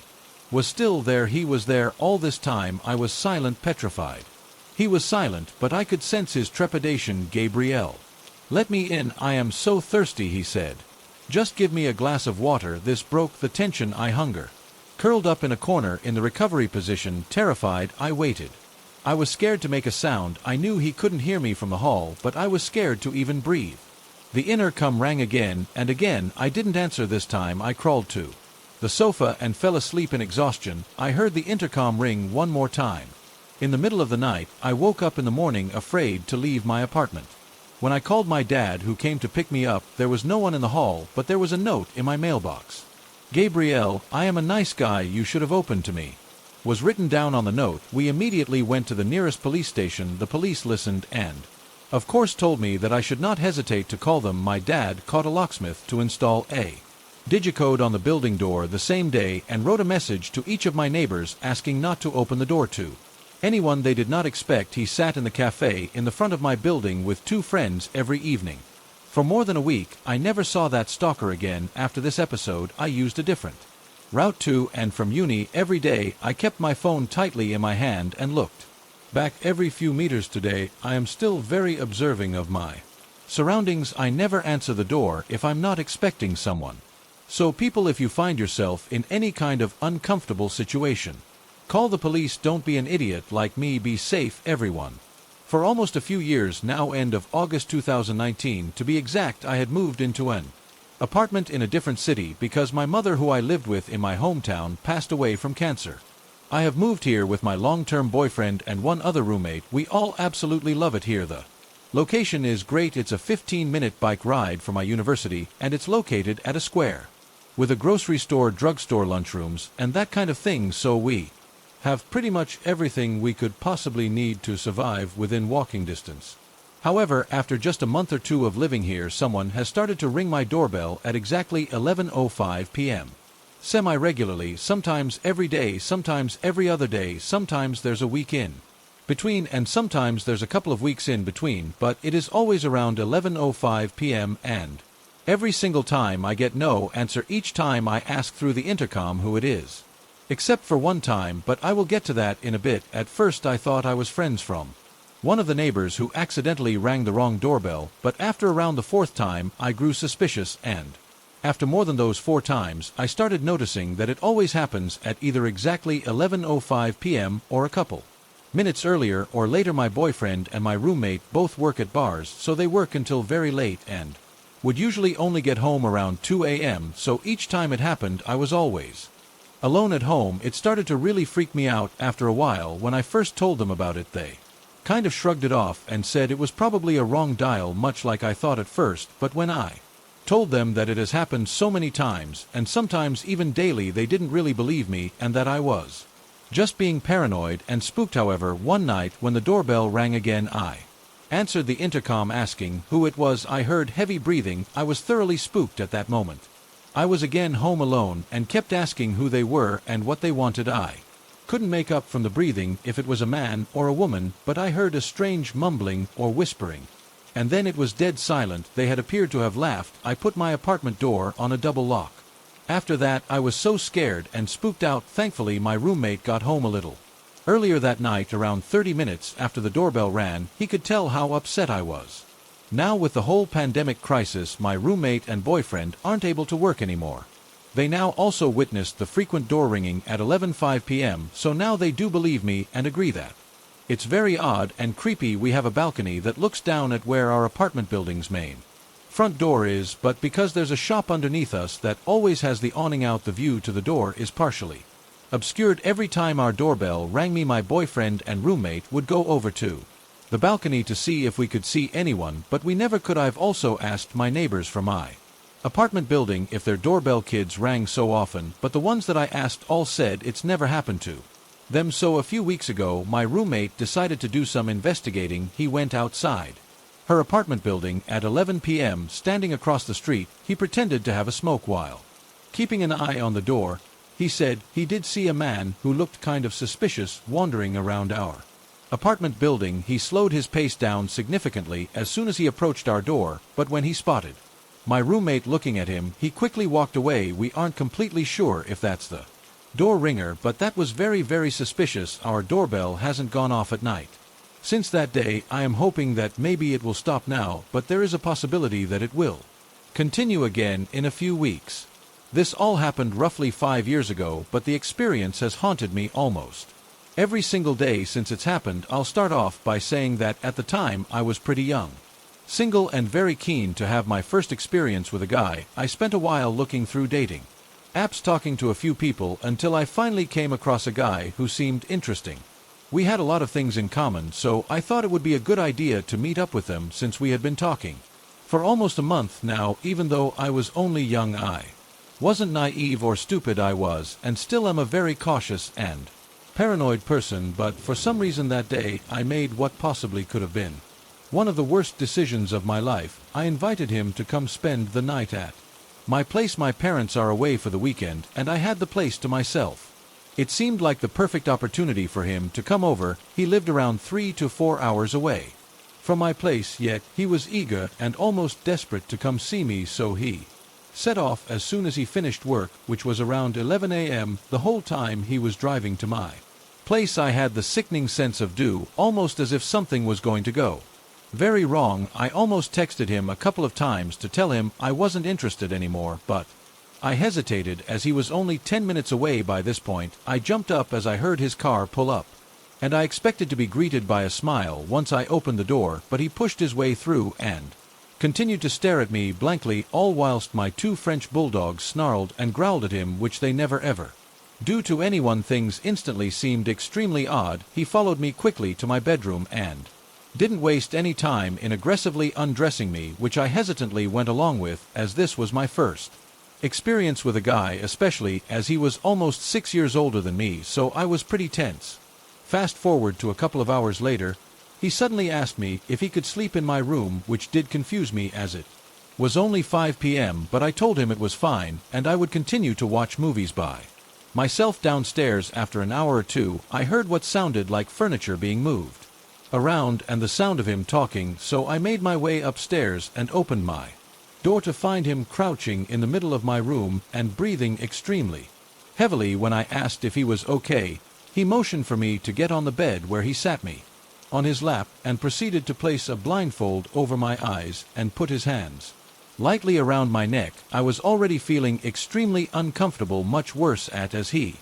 was still there. He was there all this time. I was silent, petrified. He was silent, but I could sense his trepidation. Gabriel, let me in. I am so thirsty, he said. Just give me a glass of water. This broke the tension. I hunger. Curled up in a corner in the recovery position, terrified, I waited. I was scared to make a sound. I knew he couldn't hear me from the hall, but I was scared to even breathe. The intercom rang again and again. I didn't answer this time. I crawled to the sofa and fell asleep in exhaustion. I heard the intercom ring one more time. In the middle of the night, I woke up in the morning, afraid to leave my apartment. When I called my dad, who came to pick me up, there was no one in the hall, but there was a note in my mailbox. Gabriel, I am a nice guy. You should have opened to me, was written down on the note. We immediately went to the nearest police station. The police listened and, of course, told me that I should not hesitate to call them. My dad caught a locksmith to install a digicode on the building door the same day and wrote a message to each of my neighbors asking not to open the door to anyone they did not expect. He sat in the cafe in the front of my building with 2 friends every evening. For more than a week, I never saw that stalker again. After this episode, I used a different route to and from uni every day. I kept my phone tightly in my hand and looked back every few meters. Today, I am still very observing of my surroundings. I never answer the door if I'm not expecting someone. So people, if you find yourself in any kind of uncomfortable situation, call the police. Don't be an idiot like me. Be safe, everyone. For almost a few years now, end of August 2019 to be exact, I had moved into an apartment in a different city because my mother, who I lived with in my hometown, passed away from cancer. I have moved here with my long-term boyfriend and 1 other roommate. We all absolutely love it here. The location is great. It's a 15-minute bike ride from my university, and it's located at a square with a grocery store, drugstore, lunchrooms, and that kind of thing. So we have pretty much everything we could possibly need to survive within walking distance. However, after just a month or 2 of living here, someone has started to ring my doorbell at exactly 11:05 p.m. Semi-regularly, sometimes every day, sometimes every other day, sometimes there's a week in between, and sometimes there's a couple of weeks in between, but it is always around 11:05 p.m. and every single time I get no answer. Each time I ask through the intercom who it is. Except for one time, but I will get to that in a bit. At first I thought I was friends from one of the neighbors who accidentally rang the wrong doorbell, but after around the 4th time I grew suspicious, and after more than those 4 times I started noticing that it always happens at either exactly 11:05 p.m. or a couple minutes earlier or later. My boyfriend and my roommate both work at bars, so they work until very late and would usually only get home around 2 a.m., so each time it happened I was always alone at home. It started to really freak me out after a while. When I first told them about it, they kind of shrugged it off and said it was probably a wrong dial, much like I thought at first, but when I told them that it has happened so many times, and sometimes even daily, they didn't really believe me and that I was just being paranoid and spooked. However, one night when the doorbell rang again, I answered the intercom asking who it was. I heard heavy breathing. I was thoroughly spooked at that moment. I was again home alone and kept asking who they were and what they wanted. I couldn't make up from the breathing if it was a man or a woman, but I heard a strange mumbling or whispering. And then it was dead silent. They had appeared to have laughed. I put my apartment door on a double lock. After that, I was so scared and spooked out. Thankfully, my roommate got home a little earlier that night, around 30 minutes after the doorbell rang. He could tell how upset I was. Now, with the whole pandemic crisis, my roommate and boyfriend aren't able to work anymore. They now also witnessed the frequent door ringing at 11:05 p.m., so now they do believe me and agree that it's very odd and creepy. We have a balcony that looks down at where our apartment building's main front door is, but because there's a shop underneath us that always has the awning out, the view to the door is partially obscured. Every time our doorbell rang, my boyfriend and roommate would go over to the balcony to see if we could see anyone, but we never could. I've also asked my neighbors for my apartment building if their doorbell kids rang so often, but the ones that I asked all said it's never happened to them. So a few weeks ago, my roommate decided to do some investigating. He went outside her apartment building at 11 p.m. Standing across the street, he pretended to have a smoke while keeping an eye on the door. He said he did see a man who looked kind of suspicious wandering around our apartment building. He slowed his pace down significantly as soon as he approached our door, but when he spotted my roommate looking at him, he quickly walked away. We aren't completely sure if that's the door ringer, but that was very, very suspicious. Our doorbell hasn't gone off at night since that day. I am hoping that maybe it will stop now, but there is a possibility that it will continue again in a few weeks. This all happened roughly 5 years ago, but the experience has haunted me almost every single day since it's happened. I'll start off by saying that at the time I was pretty young, single, and very keen to have my first experience with a guy. I spent a while looking through dating apps, talking to a few people, until I finally came across a guy who seemed interesting. We had a lot of things in common, so I thought it would be a good idea to meet up with him since we had been talking for almost a month now. Even though I was only young, I wasn't naive or stupid. I was, and still am, a very cautious and paranoid person, but for some reason that day I made what possibly could have been one of the worst decisions of my life. I invited him to come spend the night at my place. My parents are away for the weekend, and I had the place to myself. It seemed like the perfect opportunity for him to come over. He lived around 3 to 4 hours away from my place, yet he was eager and almost desperate to come see me, so he set off as soon as he finished work, which was around 11 a.m. The whole time he was driving to my place, I had the sickening sense of doom, almost as if something was going to go very wrong. I almost texted him a couple of times to tell him I wasn't interested anymore, but I hesitated as he was only 10 minutes away by this point. I jumped up as I heard his car pull up, and I expected to be greeted by a smile once I opened the door, but he pushed his way through and continued to stare at me blankly, all whilst my 2 French bulldogs snarled and growled at him, which they never ever do to anyone. Things instantly seemed extremely odd. He followed me quickly to my bedroom and didn't waste any time in aggressively undressing me, which I hesitantly went along with, as this was my first experience with a guy, especially as he was almost 6 years older than me, so I was pretty tense. Fast forward to a couple of hours later, he suddenly asked me if he could sleep in my room, which did confuse me as it was only 5 p.m., but I told him it was fine and I would continue to watch movies by myself downstairs. After an hour or two, I heard what sounded like furniture being moved around and the sound of him talking, so I made my way upstairs and opened my door to find him crouching in the middle of my room and breathing extremely heavily. When I asked if he was okay, he motioned for me to get on the bed, where he sat me on his lap and proceeded to place a blindfold over my eyes and put his hands lightly around my neck. I was already feeling extremely uncomfortable, much worse as he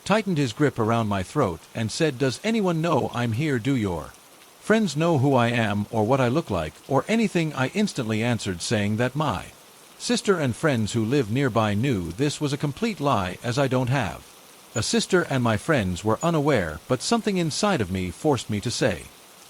tightened his grip around my throat and said, "Does anyone know I'm here? Do your friends know who I am or what I look like or anything?" I instantly answered, saying that my sister and friends who live nearby knew. This was a complete lie, as I don't have a sister and my friends were unaware, but something inside of me forced me to say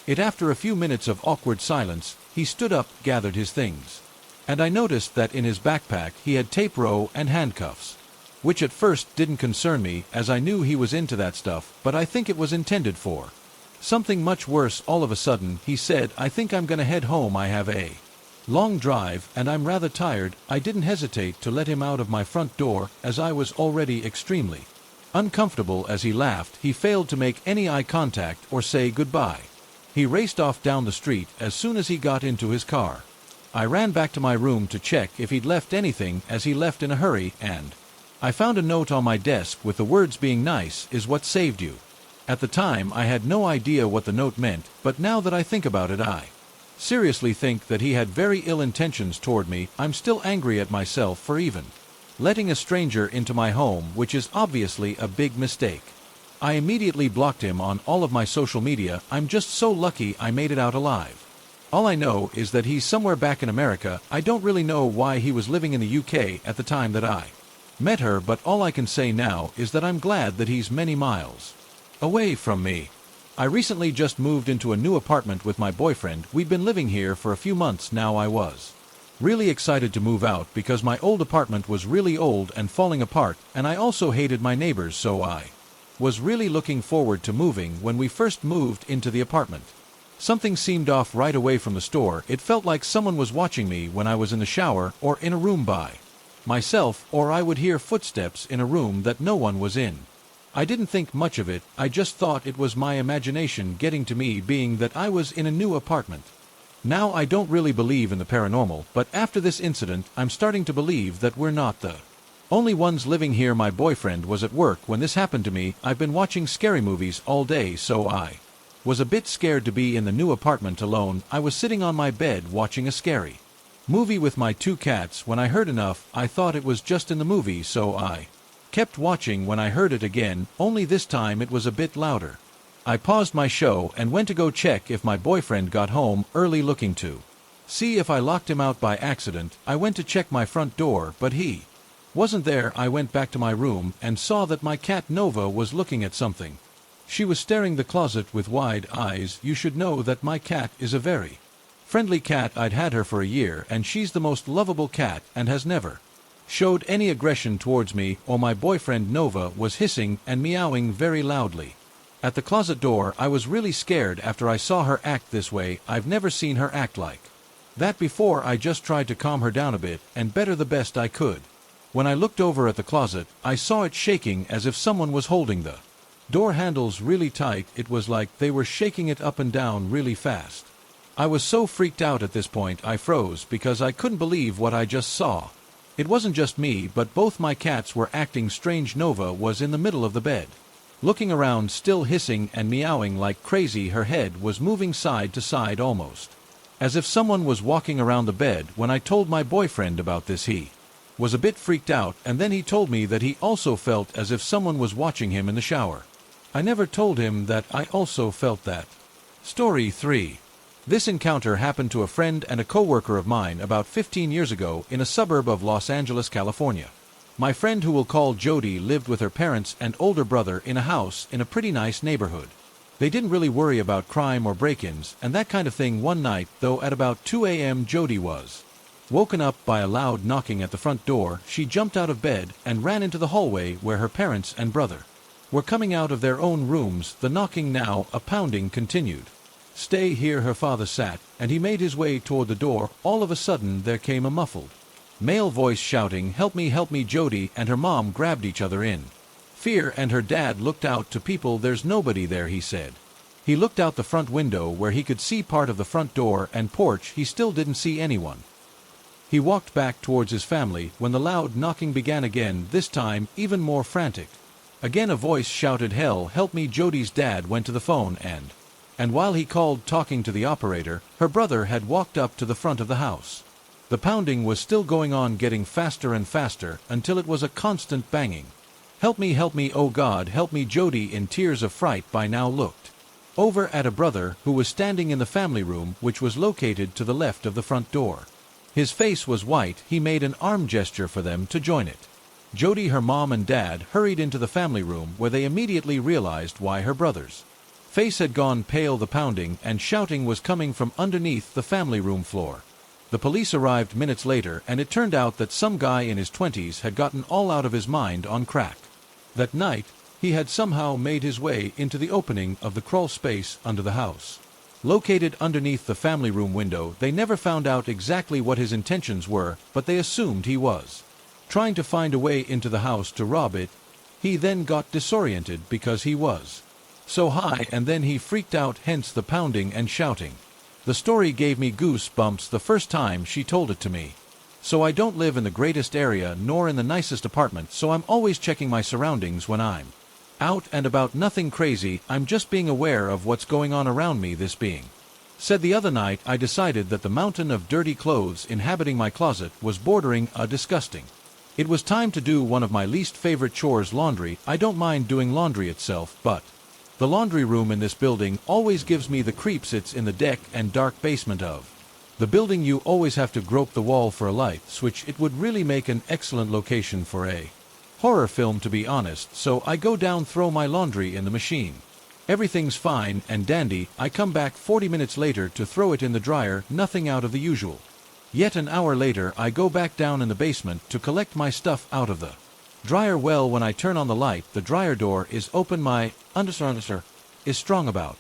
After a few minutes of awkward silence, he stood up, gathered his things. And I noticed that in his backpack he had tape row and handcuffs. Which at first didn't concern me, as I knew he was into that stuff, but I think it was intended for something much worse. All of a sudden, he said, "I think I'm gonna head home. I have a long drive, and I'm rather tired." I didn't hesitate to let him out of my front door, as I was already extremely uncomfortable. As he laughed, he failed to make any eye contact or say goodbye. He raced off down the street as soon as he got into his car. I ran back to my room to check if he'd left anything, as he left in a hurry, and I found a note on my desk with the words, "Being nice is what saved you." At the time, I had no idea what the note meant, but now that I think about it, I seriously think that he had very ill intentions toward me. I'm still angry at myself for even letting a stranger into my home, which is obviously a big mistake. I immediately blocked him on all of my social media. I'm just so lucky I made it out alive. All I know is that he's somewhere back in America. I don't really know why he was living in the UK at the time that I met her, but all I can say now is that I'm glad that he's many miles away from me. I recently just moved into a new apartment with my boyfriend. We've been living here for a few months now. I was really excited to move out because my old apartment was really old and falling apart, and I also hated my neighbors, so I was really looking forward to moving. When we first moved into the apartment, something seemed off right away from the store. It felt like someone was watching me when I was in the shower or in a room by myself, or I would hear footsteps in a room that no one was in. I didn't think much of it. I just thought it was my imagination getting to me, being that I was in a new apartment. Now I don't really believe in the paranormal, but after this incident, I'm starting to believe that we're not the only ones living here. My boyfriend was at work when this happened to me. I've been watching scary movies all day, so I was a bit scared to be in the new apartment alone. I was sitting on my bed watching a scary movie with my 2 cats. When I heard enough, I thought it was just in the movie, so I kept watching. When I heard it again, only this time it was a bit louder, I paused my show and went to go check if my boyfriend got home early, looking to see if I locked him out by accident. I went to check my front door, but he wasn't there. I went back to my room and saw that my cat Nova was looking at something. She was staring the closet with wide eyes. You should know that my cat is a very friendly cat. I'd had her for a year, and she's the most lovable cat and has never showed any aggression towards me or my boyfriend. Nova was hissing and meowing very loudly at the closet door. I was really scared after I saw her act this way. I've never seen her act like that before. I just tried to calm her down a bit and better the best I could. When I looked over at the closet, I saw it shaking as if someone was holding the door handles really tight. It was like they were shaking it up and down really fast. I was so freaked out at this point I froze because I couldn't believe what I just saw. It wasn't just me, but both my cats were acting strange. Nova was in the middle of the bed, looking around, still hissing and meowing like crazy. Her head was moving side to side almost as if someone was walking around the bed. When I told my boyfriend about this, he was a bit freaked out, and then he told me that he also felt as if someone was watching him in the shower. I never told him that I also felt that. Story 3. This encounter happened to a friend and a coworker of mine about 15 years ago in a suburb of Los Angeles, California. My friend, who we'll call Jody, lived with her parents and older brother in a house in a pretty nice neighborhood. They didn't really worry about crime or break-ins and that kind of thing. One night, though, at about 2 a.m., Jody was woken up by a loud knocking at the front door. She jumped out of bed and ran into the hallway where her parents and brother were coming out of their own rooms. The knocking, now a pounding, continued. "Stay here," her father sat, and he made his way toward the door. All of a sudden there came a muffled male voice shouting, help me, help me." Jody and her mom grabbed each other in fear, and her dad looked out to people. "There's nobody there," he said. He looked out the front window where he could see part of the front door and porch. He still didn't see anyone. He walked back towards his family when the loud knocking began again, this time even more frantic. Again a voice shouted, "Help me." Jody's dad went to the phone and while he called, talking to the operator, her brother had walked up to the front of the house. The pounding was still going on, getting faster and faster until it was a constant banging. Help me, oh God, help me." Jody, in tears of fright by now, looked over at a brother who was standing in the family room, which was located to the left of the front door. His face was white. He made an arm gesture for them to join it. Jody, her mom and dad hurried into the family room, where they immediately realized why her brother's Face had gone pale, the pounding and shouting was coming from underneath the family room floor. The police arrived minutes later, and it turned out that some guy in his 20s had gotten all out of his mind on crack. That night, he had somehow made his way into the opening of the crawl space under the house. Located underneath the family room window, they never found out exactly what his intentions were, but they assumed he was trying to find a way into the house to rob it. He then got disoriented because he was so high, and then he freaked out, hence the pounding and shouting. The story gave me goosebumps the first time she told it to me. So I don't live in the greatest area nor in the nicest apartment, so I'm always checking my surroundings when I'm out and about. Nothing crazy, I'm just being aware of what's going on around me. This being said, the other night I decided that the mountain of dirty clothes inhabiting my closet was bordering a disgusting. It was time to do one of my least favorite chores, laundry. I don't mind doing laundry itself, but the laundry room in this building always gives me the creeps. It's in the deck and dark basement of the building. You always have to grope the wall for a light switch. It would really make an excellent location for a horror film, to be honest. So I go down, throw my laundry in the machine. Everything's fine and dandy. I come back 40 minutes later to throw it in the dryer. Nothing out of the usual. Yet an hour later I go back down in the basement to collect my stuff out of the dryer. Well, when I turn on the light, the dryer door is open. My undersir is strung about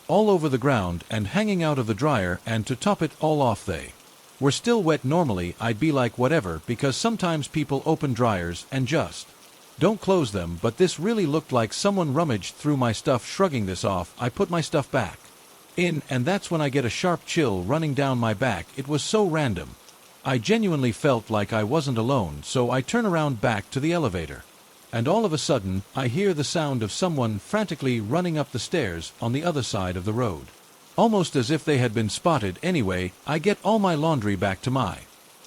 all over the ground and hanging out of the dryer, and to top it all off, they were still wet. Normally I'd be like whatever, because sometimes people open dryers and just don't close them, but this really looked like someone rummaged through my stuff. Shrugging this off, I put my stuff back in, and that's when I get a sharp chill running down my back. It was so random. I genuinely felt like I wasn't alone, so I turn around back to the elevator. And all of a sudden, I hear the sound of someone frantically running up the stairs on the other side of the road. Almost as if they had been spotted. Anyway, I get all my laundry back to my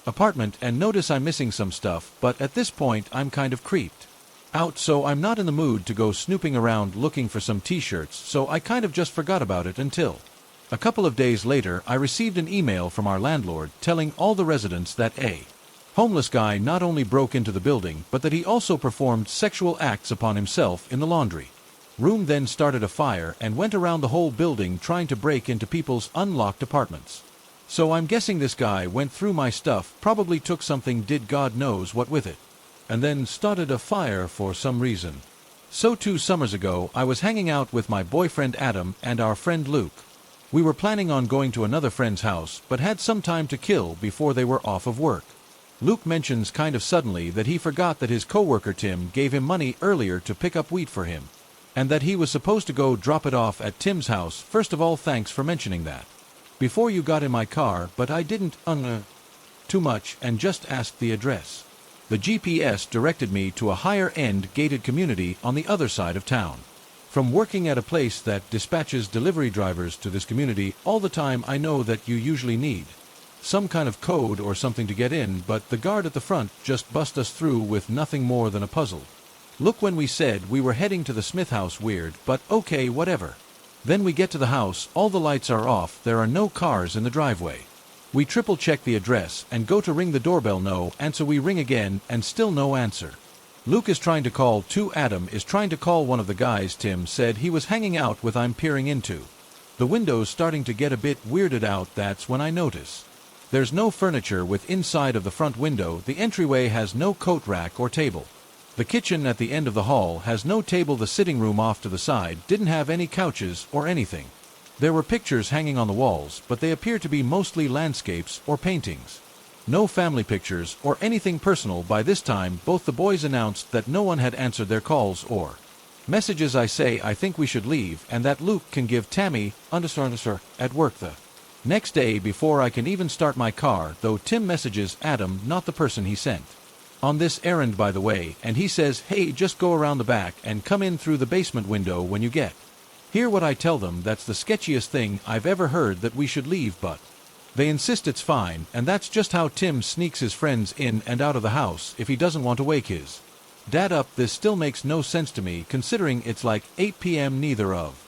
apartment and notice I'm missing some stuff, but at this point I'm kind of creeped out, so I'm not in the mood to go snooping around looking for some t-shirts, so I kind of just forgot about it until a couple of days later I received an email from our landlord telling all the residents that a homeless guy not only broke into the building, but that he also performed sexual acts upon himself in the laundry room, then started a fire and went around the whole building trying to break into people's unlocked apartments. So I'm guessing this guy went through my stuff, probably took something, did God knows what with it, and then started a fire for some reason. So 2 summers ago I was hanging out with my boyfriend Adam and our friend Luke. We were planning on going to another friend's house, but had some time to kill before they were off of work. Luke mentions kind of suddenly that he forgot that his coworker Tim gave him money earlier to pick up wheat for him, and that he was supposed to go drop it off at Tim's house. First of all, thanks for mentioning that before you got in my car, but I didn't too much and just asked the address. The GPS directed me to a higher-end gated community on the other side of town. From working at a place that dispatches delivery drivers to this community all the time, I know that you usually need some kind of code or something to get in, but the guard at the front just bust us through with nothing more than a puzzle look when we said we were heading to the Smith house. Weird, but okay, whatever. Then we get to the house, all the lights are off, there are no cars in the driveway. We triple check the address and go to ring the doorbell, no answer. We ring again and still no answer. Luke is trying to call 2, Adam is trying to call one of the guys Tim said he was hanging out with. I'm peering into the windows, starting to get a bit weirded out. That's when I notice there's no furniture with inside of the front window. The entryway has no coat rack or table. The kitchen at the end of the hall has no table. The sitting room off to the side didn't have any couches or anything. There were pictures hanging on the walls, but they appear to be mostly landscapes or paintings. No family pictures or anything personal. By this time, both the boys announced that no one had answered their calls or messages. I say I think we should leave and that Luke can give Tammy at work the next day before I can even start my car, though Tim messages Adam, not the person he sent on this errand by the way, and he says, hey, just go around the back and come in through the basement window when you get here. What I tell them, that's the sketchiest thing I've ever heard, that we should leave, but they insist it's fine, and that's just how Tim sneaks his friends in and out of the house if he doesn't want to wake his dad up. This still makes no sense to me considering it's like 8 p.m. Neither of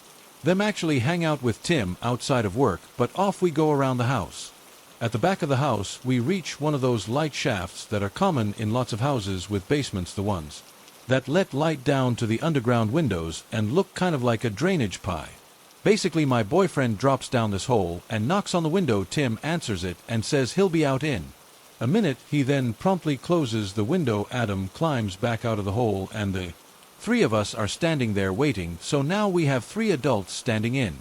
them actually hang out with Tim outside of work, but off we go around the house. At the back of the house, we reach one of those light shafts that are common in lots of houses with basements, the ones that let light down to the underground windows and look kind of like a drainage pipe. Basically, my boyfriend drops down this hole and knocks on the window. Tim answers it and says he'll be out in a minute. He then promptly closes the window. Adam climbs back out of the hole and the three of us are standing there waiting. So now we have three adults standing in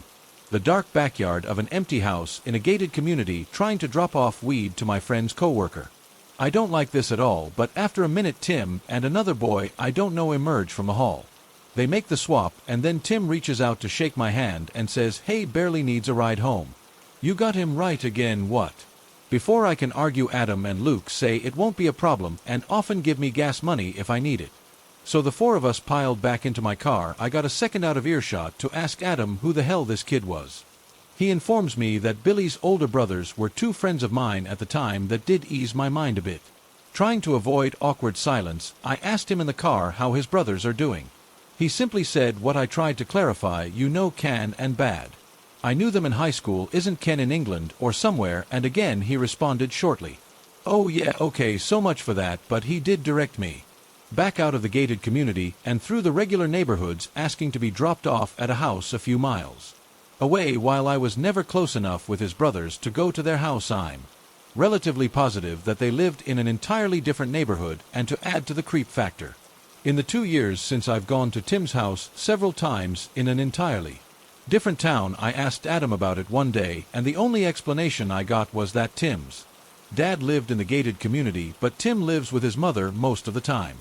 the dark backyard of an empty house in a gated community trying to drop off weed to my friend's coworker. I don't like this at all, but after a minute Tim and another boy I don't know emerge from the hall. They make the swap, and then Tim reaches out to shake my hand and says, "Hey, barely needs a ride home." You got him right again, what? Before I can argue, Adam and Luke say it won't be a problem and often give me gas money if I need it. So the four of us piled back into my car. I got a second out of earshot to ask Adam who the hell this kid was. He informs me that Billy's older brothers were two friends of mine at the time. That did ease my mind a bit. Trying to avoid awkward silence, I asked him in the car how his brothers are doing. He simply said what I tried to clarify, you know, Ken and Bad. I knew them in high school. Isn't Ken in England or somewhere? And again he responded shortly, "Oh yeah, okay, so much for that," but he did direct me back out of the gated community and through the regular neighborhoods, asking to be dropped off at a house a few miles away. While I was never close enough with his brothers to go to their house, I'm relatively positive that they lived in an entirely different neighborhood. And to add to the creep factor, in the 2 years since I've gone to Tim's house several times in an entirely different town, I asked Adam about it one day, and the only explanation I got was that Tim's dad lived in the gated community, but Tim lives with his mother most of the time.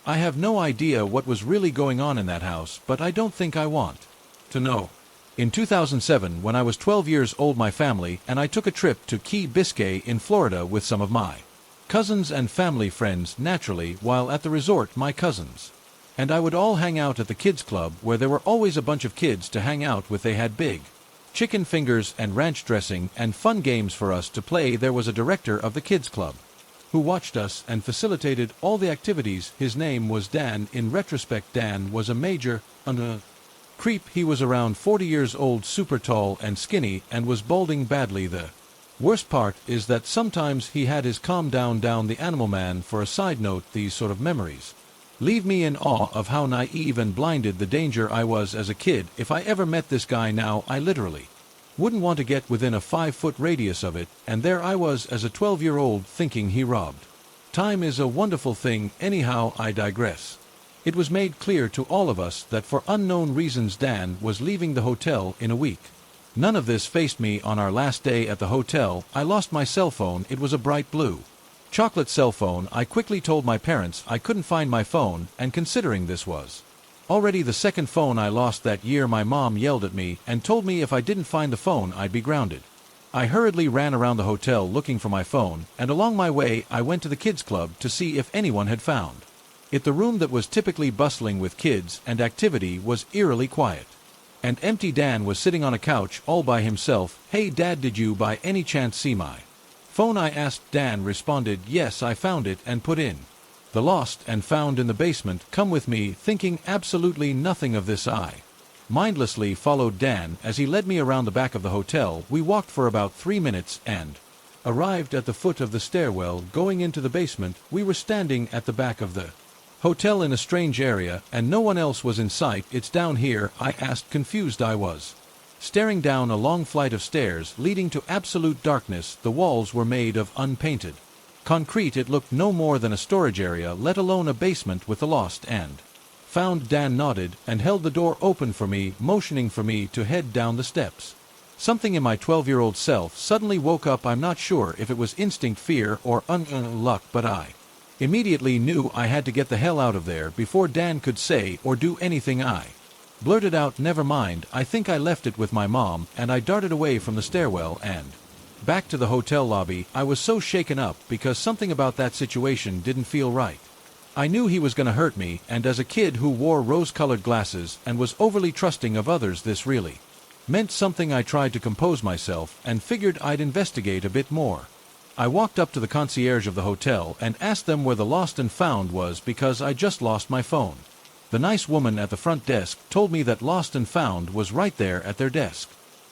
I have no idea what was really going on in that house, but I don't think I want to know. In 2007, when I was 12 years old, my family and I took a trip to Key Biscayne in Florida with some of my cousins and family friends. Naturally, while at the resort, my cousins and I would all hang out at the kids club, where there were always a bunch of kids to hang out with. They had big chicken fingers and ranch dressing and fun games for us to play. There was a director of the kids club who watched us and facilitated all the activities. His name was Dan. In retrospect, Dan was a major creep. He was around 40 years old, super tall and skinny, and was balding badly. The worst part is that sometimes he had his calm down the Animal Man. For a side note, these sort of memories leave me in awe of how naive and blinded the danger I was as a kid. If I ever met this guy now, I literally wouldn't want to get within a 5-foot radius of it, and there I was as a 12-year-old thinking he robbed. Time is a wonderful thing. Anyhow, I digress. It was made clear to all of us that for unknown reasons Dan was leaving the hotel in a week. None of this faced me. On our last day at the hotel, I lost my cell phone. It was a bright blue chocolate cell phone. I quickly told my parents I couldn't find my phone, and considering this was already the second phone I lost that year, my mom yelled at me and told me if I didn't find the phone I'd be grounded. I hurriedly ran around the hotel looking for my phone, and along my way I went to the kids club to see if anyone had found it. The room that was typically bustling with kids and activity was eerily quiet and empty. Dan was sitting on a couch all by himself. "Hey Dad, did you by any chance see my phone?" I asked. Dan responded, "Yes, I found it and put in the lost and found in the basement. Come with me." Thinking absolutely nothing of this, I mindlessly followed Dan as he led me around the back of the hotel. We walked for about 3 minutes and arrived at the foot of the stairwell going into the basement. We were standing at the back of the hotel in a strange area, and no one else was in sight. "It's down here?" I asked, confused. I was staring down a long flight of stairs leading to absolute darkness. The walls were made of unpainted concrete. It looked no more than a storage area, let alone a basement with the lost and found. Dan nodded and held the door open for me, motioning for me to head down the steps. Something in my 12-year-old self suddenly woke up. I'm not sure if it was instinct, fear, or luck, but I immediately knew I had to get the hell out of there before Dan could say or do anything. I blurted out, "Never mind, I think I left it with my mom," and I darted away from the stairwell and back to the hotel lobby. I was so shaken up because something about that situation didn't feel right. I knew he was going to hurt me, and as a kid who wore rose-colored glasses and was overly trusting of others, this really meant something. I tried to compose myself and figured I'd investigate a bit more. I walked up to the concierge of the hotel and asked them where the lost and found was, because I just lost my phone. The nice woman at the front desk told me that lost and found was right there at their desk.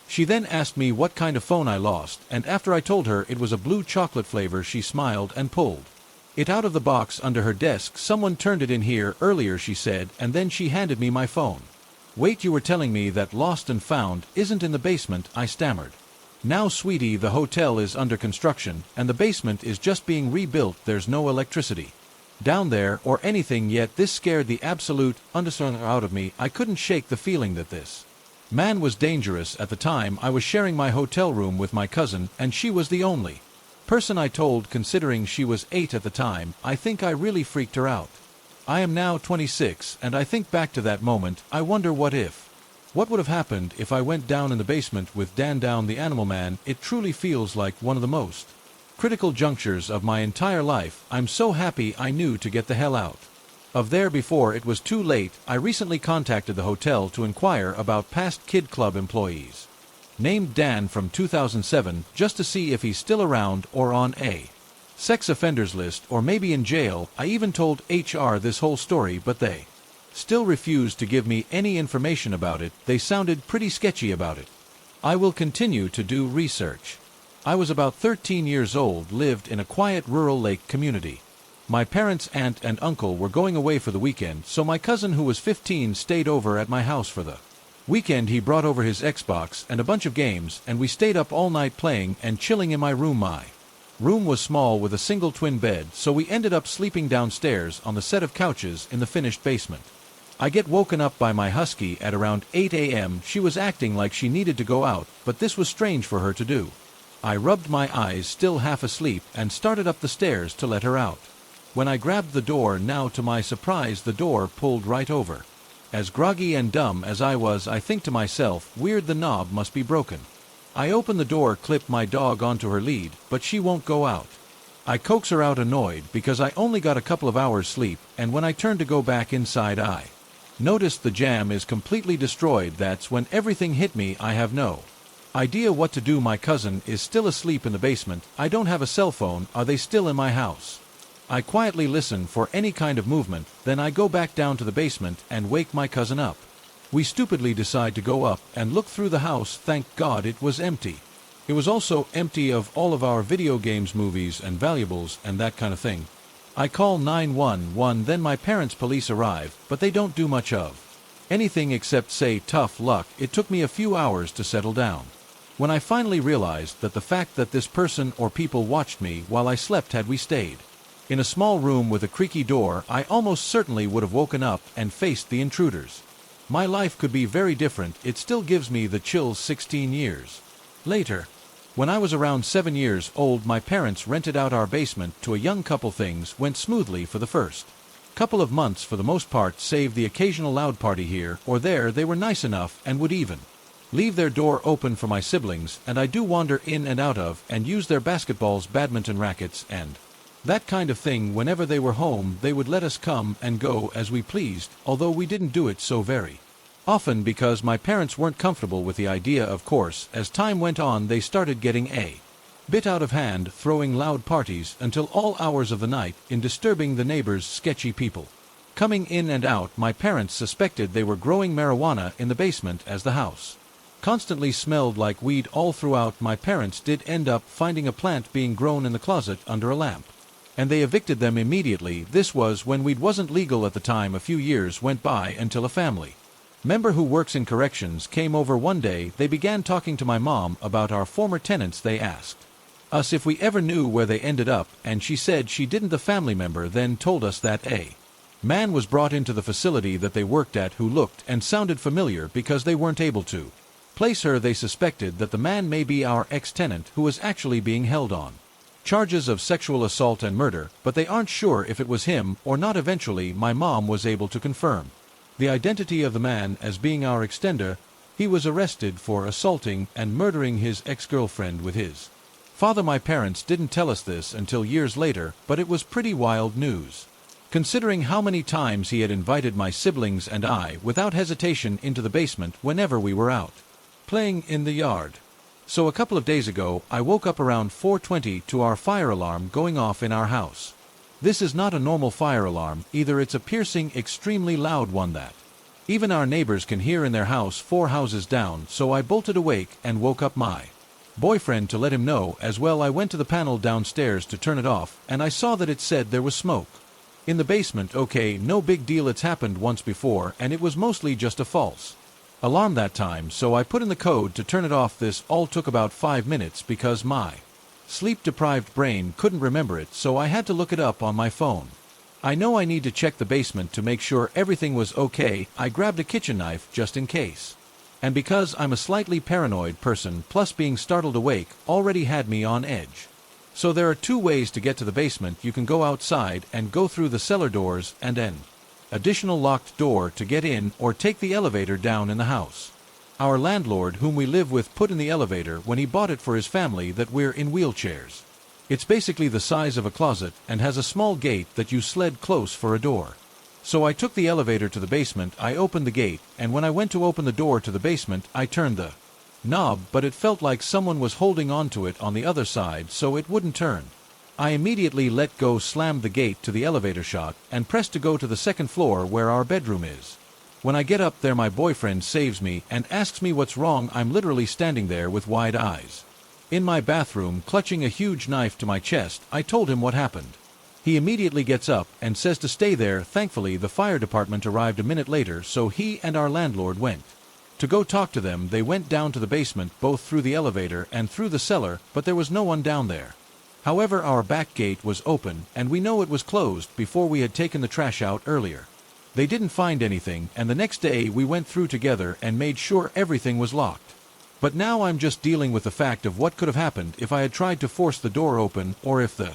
She then asked me what kind of phone I lost, and after I told her it was a blue chocolate flavor, she smiled and pulled it out of the box under her desk. "Someone turned it in here earlier," she said, and then she handed me my phone. Wait, you were telling me that Lost and Found isn't in the basement, I stammered. No, sweetie, the hotel is under construction, and the basement is just being rebuilt. There's no electricity down there or anything yet. This scared the absolute understanding out of me. I couldn't shake the feeling that this man was dangerous. At the time, I was sharing my hotel room with my cousin, and she was the only person I told. Considering she was 8 at the time, I think I really freaked her out. I am now 26, and I think back to that moment. I wonder what would have happened if I went down in the basement with Dan down the Animal Man. It truly feels like one of the most critical junctures of my entire life. I'm so happy I knew to get the hell out of there before it was too late. I recently contacted the hotel to inquire about past Kid Club employees named Dan from 2007, just to see if he's still around or on a sex offenders list or maybe in jail. I even told HR this whole story, but they still refused to give me any information about it. They sounded pretty sketchy about it. I will continue to do research. I was about 13 years old, lived in a quiet rural lake community. My parents' aunt and uncle were going away for the weekend, so my cousin, who was 15, stayed over at my house for the weekend. He brought over his Xbox and a bunch of games, and we stayed up all night playing and chilling in my room. My room was small with a single twin bed, so we ended up sleeping downstairs on the set of couches in the finished basement. I get woken up by my husky at around 8 a.m. She was acting like she needed to go out, but this was strange for her to do. I rubbed my eyes, still half asleep, and started up the stairs to let her out. When I grabbed the door, now to my surprise, the door pulled right over. As groggy and dumb as I was, I think to myself, weird, the knob must be broken. I open the door, clip my dog onto her lead, but she won't go out. I coax her out, annoyed because I only got a couple of hours sleep, and when I turn to go back inside, I noticed the jam is completely destroyed. That's when everything hit me. I have no idea what to do. My cousin is still asleep in the basement. I don't have a cell phone. Are they still in my house? I quietly listen for any kind of movement, then I go back down to the basement and wake my cousin up. We stupidly decide to go up and look through the house. Thank God it was empty. It was also empty of all of our video games, movies, and valuables, and that kind of thing. I call 911, then my parents' police arrive, but they don't do much of anything except say tough luck. It took me a few hours to settle down. When I finally realized that the fact that this person or people watched me while I slept, had we stayed in a small room with a creaky door, I almost certainly would have woken up and faced the intruders. My life could be very different. It still gives me the chills 16 years later. When I was around 7 years old, my parents rented out our basement to a young couple. Things went smoothly for the first couple of months for the most part, save the occasional loud party here or there. They were nice enough and would even leave their door open for my siblings, and I do wander in and out of and use their basketballs, badminton rackets, and that kind of thing. Whenever they were home, they would let us come and go as we pleased, although we didn't do it so very often because my parents weren't comfortable with the idea. Of course, as time went on, they started getting a bit out of hand, throwing loud parties until all hours of the night in disturbing the neighbors. Sketchy people coming in and out. My parents suspected they were growing marijuana in the basement, as the house constantly smelled like weed all throughout. My parents did end up finding a plant being grown in the closet under a lamp, and they evicted them immediately. This was when weed wasn't legal at the time. A few years went by until a family member who works in corrections came over one day. They began talking to my mom about our former tenants. They asked us if we ever knew where they ended up, and she said she didn't. The family member then told us that a man was brought into the facility that they worked at who looked and sounded familiar. Because they weren't able to place her, they suspected that the man may be our ex-tenant who was actually being held on charges of sexual assault and murder, but they aren't sure if it was him or not. Eventually, my mom was able to confirm the identity of the man as being our extender. He was arrested for assaulting and murdering his ex-girlfriend with his father. My parents didn't tell us this until years later, but it was pretty wild news, considering how many times he had invited my siblings and I without hesitation into the basement whenever we were out playing in the yard. So a couple of days ago, I woke up around 4:20 to our fire alarm going off in our house. This is not a normal fire alarm either. It's a piercing, extremely loud one that even our neighbors can hear in their house 4 houses down. So I bolted awake and woke up my boyfriend to let him know as well. I went to the panel downstairs to turn it off, and I saw that it said there was smoke in the basement. Okay, no big deal. It's happened once before, and it was mostly just a false alarm that time, so I put in the code to turn it off. This all took about 5 minutes because my sleep-deprived brain couldn't remember it, so I had to look it up on my phone. I know I need to check the basement to make sure everything was okay. I grabbed a kitchen knife just in case. And because I'm a slightly paranoid person, plus being startled awake already had me on edge. So there are 2 ways to get to the basement. You can go outside and go through the cellar doors and an additional locked door to get in, or take the elevator down in the house. Our landlord, whom we live with, put in the elevator when he bought it for his family that we're in wheelchairs. It's basically the size of a closet and has a small gate that you sled close for a door. So I took the elevator to the basement. I opened the gate, and when I went to open the door to the basement, I turned the knob, but it felt like someone was holding onto it on the other side, so it wouldn't turn. I immediately let go, slammed the gate to the elevator shaft, and pressed to go to the second floor where our bedroom is. When I get up there, my boyfriend saves me and asks me what's wrong. I'm literally standing there with wide eyes in my bathroom, clutching a huge knife to my chest. I told him what happened. He immediately gets up and says to stay there. Thankfully, the fire department arrived a minute later, so he and our landlord went to go talk to them. They went down to the basement, both through the elevator and through the cellar, but there was no one down there. However, our back gate was open, and we know it was closed before we had taken the trash out earlier. They didn't find anything, and the next day we went through together and made sure everything was locked. But now I'm just dealing with the fact of what could have happened if I had tried to force the door open, or if the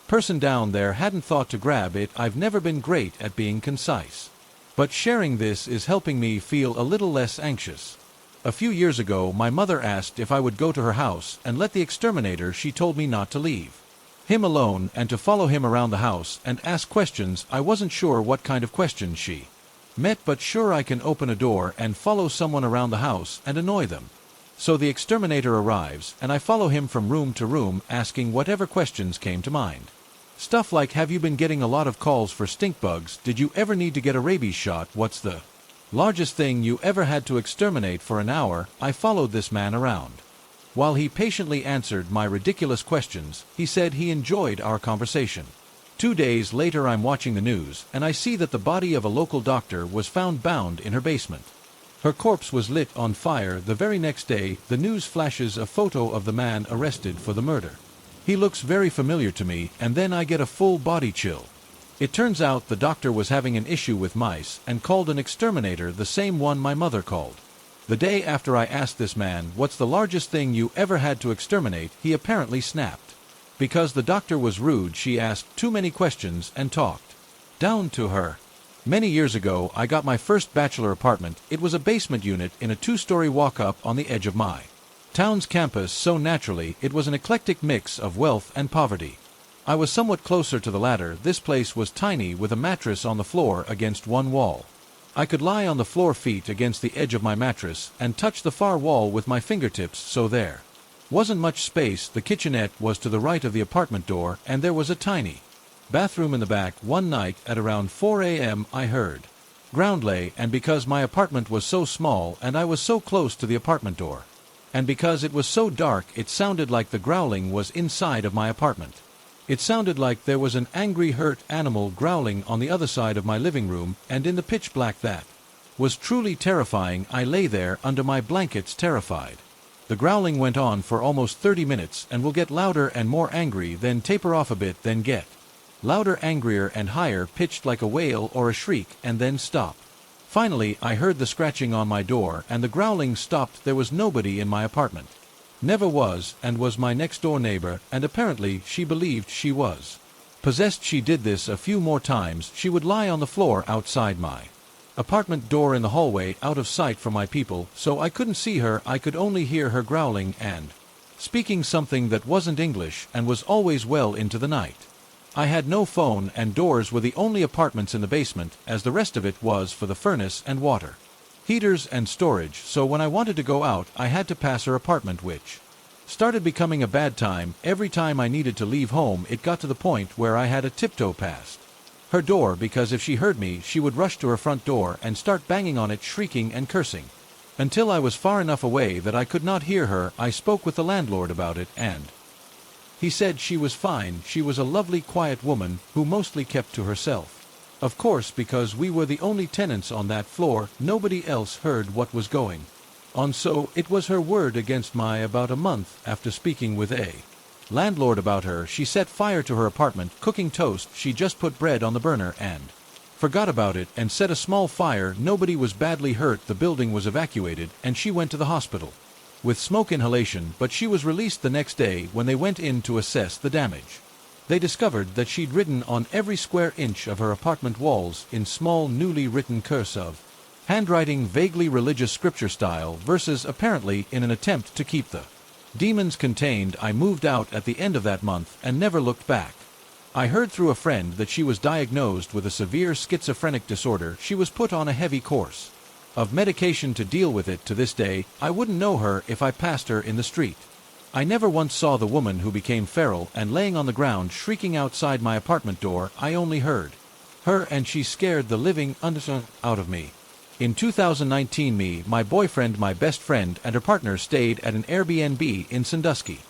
person down there hadn't thought to grab it. I've never been great at being concise, but sharing this is helping me feel a little less anxious. A few years ago, my mother asked if I would go to her house and let the exterminator. She told me not to leave him alone and to follow him around the house and ask questions. I wasn't sure what kind of questions she meant, but sure, I can open a door and follow someone around the house and annoy them. So the exterminator arrives, and I follow him from room to room, asking whatever questions came to mind. Stuff like, have you been getting a lot of calls for stink bugs? Did you ever need to get a rabies shot? What's the largest thing you ever had to exterminate? For an hour, I followed this man around. While he patiently answered my ridiculous questions, he said he enjoyed our conversation. 2 days later, I'm watching the news, and I see that the body of a local doctor was found bound in her basement. Her corpse was lit on fire. The very next day, the news flashes a photo of the man arrested for the murder. He looks very familiar to me, and then I get a full body chill. It turns out the doctor was having an issue with mice and called an exterminator, the same one my mother called. The day after I asked this man, what's the largest thing you ever had to exterminate, he apparently snapped. Because the doctor was rude, she asked too many questions and talked down to her. Many years ago, I got my first bachelor apartment. It was a basement unit in a 2-story walk-up on the edge of my town's campus, so naturally, it was an eclectic mix of wealth and poverty. I was somewhat closer to the latter. This place was tiny, with a mattress on the floor against one wall. I could lie on the floor, feet against the edge of my mattress, and touch the far wall with my fingertips, so there wasn't much space. The kitchenette was to the right of the apartment door, and there was a tiny bathroom in the back. One night, at around 4 a.m., I heard ground lay, and because my apartment was so small and I was so close to the apartment door, and because it was so dark, it sounded like the growling was inside of my apartment. It sounded like there was an angry, hurt animal growling on the other side of my living room, and in the pitch black that was truly terrifying. I lay there under my blankets, terrified. The growling went on for almost 30 minutes and will get louder and more angry, then taper off a bit, then get louder, angrier, and higher pitched, like a wail or a shriek, and then stop. Finally, I heard the scratching on my door, and the growling stopped. There was nobody in my apartment. Never was, and was my next-door neighbor, and apparently she believed she was possessed. She did this a few more times. She would lie on the floor outside my apartment door in the hallway, out of sight from my people, so I couldn't see her. I could only hear her growling and speaking something that wasn't English, and was always well into the night. I had no phone, and doors were the only apartments in the basement, as the rest of it was for the furnace and water heaters and storage, so when I wanted to go out, I had to pass her apartment, which started becoming a bad time. Every time I needed to leave home, it got to the point where I had to tiptoe past her door, because if she heard me, she would rush to her front door and start banging on it, shrieking and cursing, until I was far enough away that I could not hear her. I spoke with the landlord about it, and he said she was fine. She was a lovely, quiet woman who mostly kept to herself. Of course, because we were the only tenants on that floor, nobody else heard what was going on, so it was her word against my about a month after speaking with a landlord about her. She set fire to her apartment, cooking toast. She just put bread on the burner and forgot about it and set a small fire. Nobody was badly hurt. The building was evacuated and she went to the hospital with smoke inhalation, but she was released the next day. When they went in to assess the damage, they discovered that she'd written on every square inch of her apartment walls in small newly written cursive handwriting, vaguely religious scripture style verses, apparently in an attempt to keep the demons contained. I moved out at the end of that month and never looked back. I heard through a friend that she was diagnosed with a severe schizophrenic disorder. She was put on a heavy course of medication to deal with it. To this day, I wouldn't know her if I passed her in the street. I never once saw the woman who became feral and laying on the ground shrieking outside my apartment door. I only heard her, and she scared the living out of me. In 2019, me, my boyfriend, my best friend, and her partner stayed at an Airbnb in Sandusky,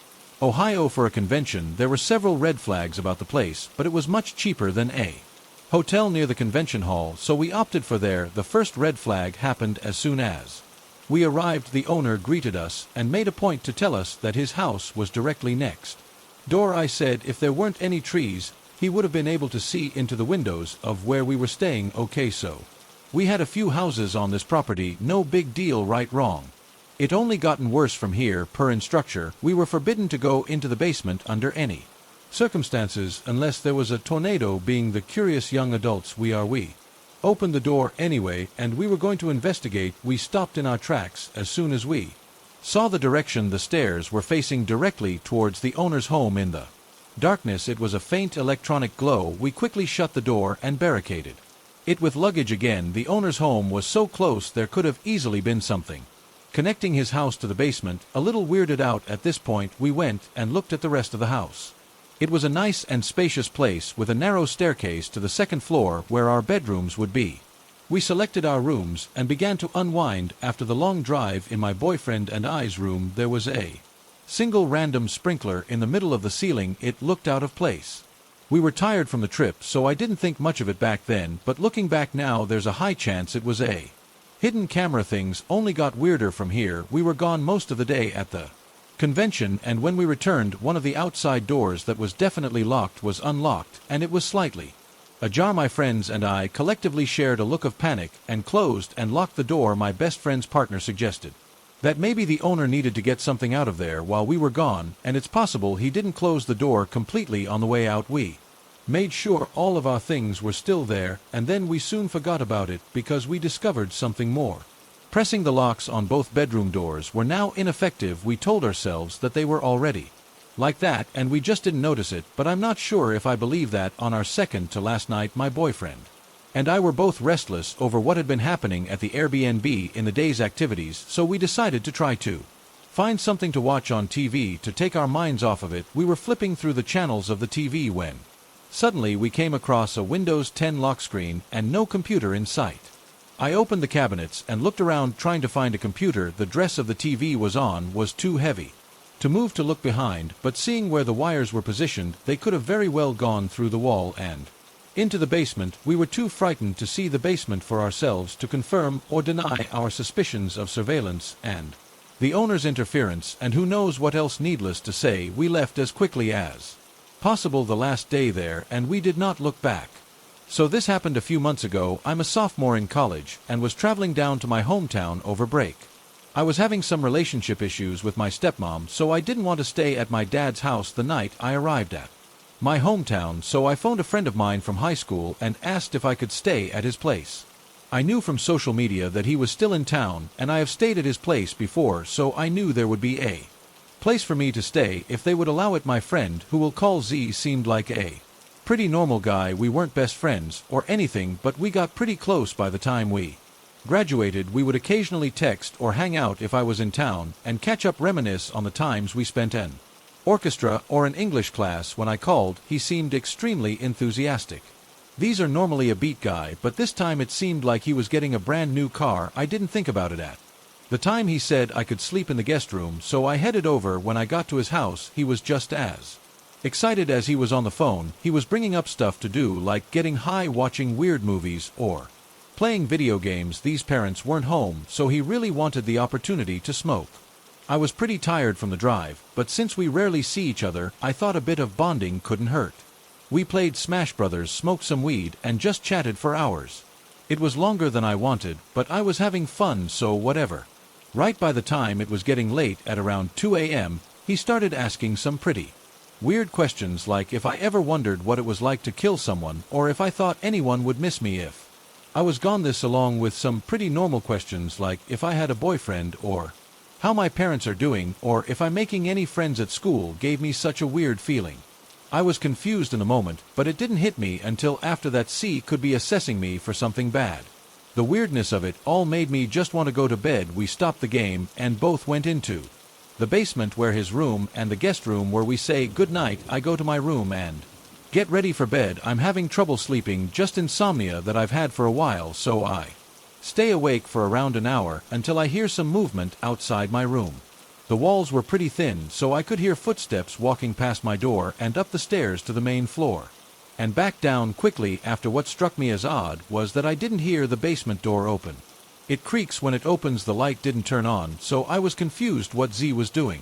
Ohio for a convention. There were several red flags about the place, but it was much cheaper than a hotel near the convention hall, so we opted for there. The first red flag happened as soon as we arrived. The owner greeted us and made a point to tell us that his house was directly next door. I said if there weren't any trees, he would have been able to see into the windows of where we were staying. Okay, so we had a few houses on this property, no big deal, right? Wrong. It only gotten worse from here. Per instructor, we were forbidden to go into the basement under any circumstances unless there was a tornado. Being the curious young adults we opened the door anyway, and we were going to investigate. We stopped in our tracks as soon as we saw the direction the stairs were facing, directly towards the owner's home. In the darkness, it was a faint electronic glow. We quickly shut the door and barricaded it with luggage. Again, the owner's home was so close there could have easily been something connecting his house to the basement. A little weirded out at this point, we went and looked at the rest of the house. It was a nice and spacious place with a narrow staircase to the second floor where our bedrooms would be. We selected our rooms and began to unwind. After the long drive, in my boyfriend and I's room there was a single random sprinkler in the middle of the ceiling. It looked out of place. We were tired from the trip, so I didn't think much of it back then, but looking back now, there's a high chance it was a hidden camera. Things only got weirder from here. We were gone most of the day at the convention, and when we returned, one of the outside doors that was definitely locked was unlocked, and it was slightly ajar. My friends and I collectively shared a look of panic and closed and locked the door. My best friend's partner suggested that maybe the owner needed to get something out of there while we were gone, and it's possible he didn't close the door completely on the way out. We made sure all of our things were still there, and then we soon forgot about it because we discovered something more. Pressing the locks on both bedroom doors were now ineffective. We told ourselves that they were already like that, and we just didn't notice it, but I'm not sure if I believe that. On our second to last night, my boyfriend and I were both restless over what had been happening at the Airbnb in the day's activities, so we decided to try to find something to watch on TV to take our minds off of it. We were flipping through the channels of the TV when suddenly we came across a Windows 10 lock screen and no computer in sight. I opened the cabinets and looked around trying to find a computer. The dress of the TV was on was too heavy to move to look behind, but seeing where the wires were positioned, they could have very well gone through the wall and into the basement. We were too frightened to see the basement for ourselves to confirm or deny our suspicions of surveillance and the owner's interference, and who knows what else. Needless to say, we left as quickly as possible the last day there, and we did not look back. So this happened a few months ago. I'm a sophomore in college and was traveling down to my hometown over break. I was having some relationship issues with my stepmom, so I didn't want to stay at my dad's house the night I arrived at my hometown, so I phoned a friend of mine from high school and asked if I could stay at his place. I knew from social media that he was still in town, and I have stayed at his place before, so I knew there would be a place for me to stay if they would allow it. My friend, who we'll call Z, seemed like a pretty normal guy. We weren't best friends or anything, but we got pretty close. By the time we graduated, we would occasionally text or hang out if I was in town and catch up, reminisce on the times we spent in orchestra or an English class. When I called, he seemed extremely enthusiastic. These are normally a beat guy, but this time it seemed like he was getting a brand new car. I didn't think about it at the time. He said I could sleep in the guest room, so I headed over. When I got to his house, he was just as Excited as he was on the phone, he was bringing up stuff to do like getting high watching weird movies or playing video games. These parents weren't home, so he really wanted the opportunity to smoke. I was pretty tired from the drive, but since we rarely see each other, I thought a bit of bonding couldn't hurt. We played Smash Brothers, smoked some weed, and just chatted for hours. It was longer than I wanted, but I was having fun, so whatever. Right by the time it was getting late at around 2 a.m., he started asking some pretty weird questions like if I ever wondered what it was like to kill someone or if I thought anyone would miss me if I was gone. This along with some pretty normal questions like if I had a boyfriend or how my parents are doing or if I'm making any friends at school gave me such a weird feeling. I was confused in a moment, but it didn't hit me until after that C could be assessing me for something bad. The weirdness of it all made me just want to go to bed. We stopped the game and both went into the basement where his room and the guest room where we say good night. I go to my room and get ready for bed. I'm having trouble sleeping, just insomnia that I've had for a while, so I stay awake for around an hour until I hear some movement outside my room. The walls were pretty thin, so I could hear footsteps walking past my door and up the stairs to the main floor and back down quickly. After what struck me as odd was that I didn't hear the basement door open. It creaks when it opens. The light didn't turn on, so I was confused what Z was doing.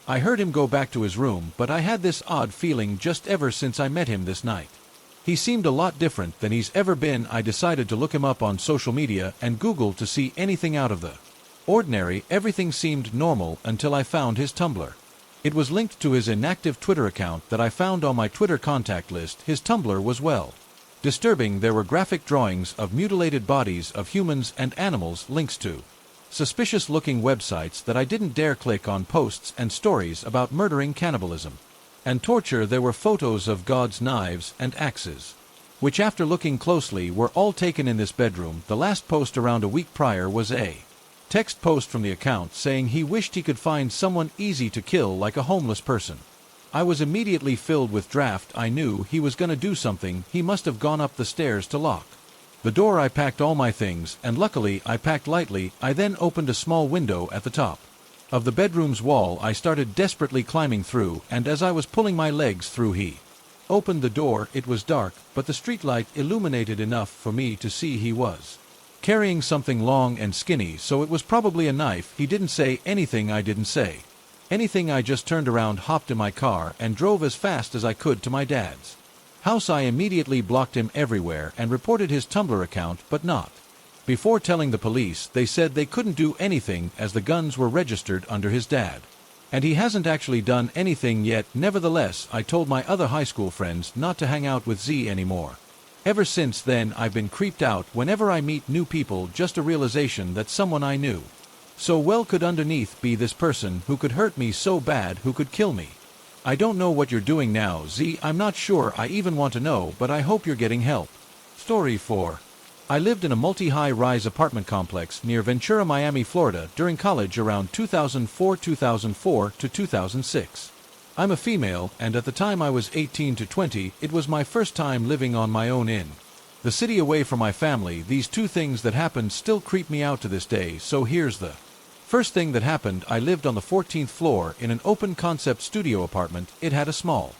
I heard him go back to his room, but I had this odd feeling just ever since I met him this night. He seemed a lot different than he's ever been. I decided to look him up on social media and Google to see anything out of the ordinary. Everything seemed normal until I found his Tumblr. It was linked to his inactive Twitter account that I found on my Twitter contact list. His Tumblr was well disturbing. There were graphic drawings of mutilated bodies of humans and animals, links to suspicious-looking websites that I didn't dare click on, posts and stories about murdering, cannibalism, and torture. There were photos of gods, knives, and axes, which after looking closely were all taken in this bedroom. The last post around a week prior was a text post from the account saying he wished he could find someone easy to kill like a homeless person. I was immediately filled with draft. I knew he was gonna do something. He must have gone up the stairs to lock the door. I packed all my things, and luckily I packed lightly. I then opened a small window at the top of the bedroom's wall. I started desperately climbing through, and as I was pulling my legs through, he opened the door. It was dark, but the streetlight illuminated enough for me to see he was carrying something long and skinny, so it was probably a knife. He didn't say anything. I didn't say anything. I just turned around, hopped in my car, and drove as fast as I could to my dad's house. I immediately blocked him everywhere and reported his Tumblr account, but not before telling the police. They said they couldn't do anything as the guns were registered under his dad, and he hasn't actually done anything yet. Nevertheless, I told my other high school friends not to hang out with Z anymore. Ever since then, I've been creeped out whenever I meet new people. Just a realization that someone I knew so well could underneath be this person who could hurt me so bad, who could kill me. I don't know what you're doing now, Z. I'm not sure I even want to know, but I hope you're getting help. Story 4. I lived in a multi-high-rise apartment complex near Ventura, Miami, Florida during college around 2004 to 2006. I'm a female, and at the time I was 18 to 20, it was my first time living on my own in the city away from my family. These two things that happened still creep me out to this day, so here's the first thing that happened. I lived on the 14th floor in an open-concept studio apartment. It had a small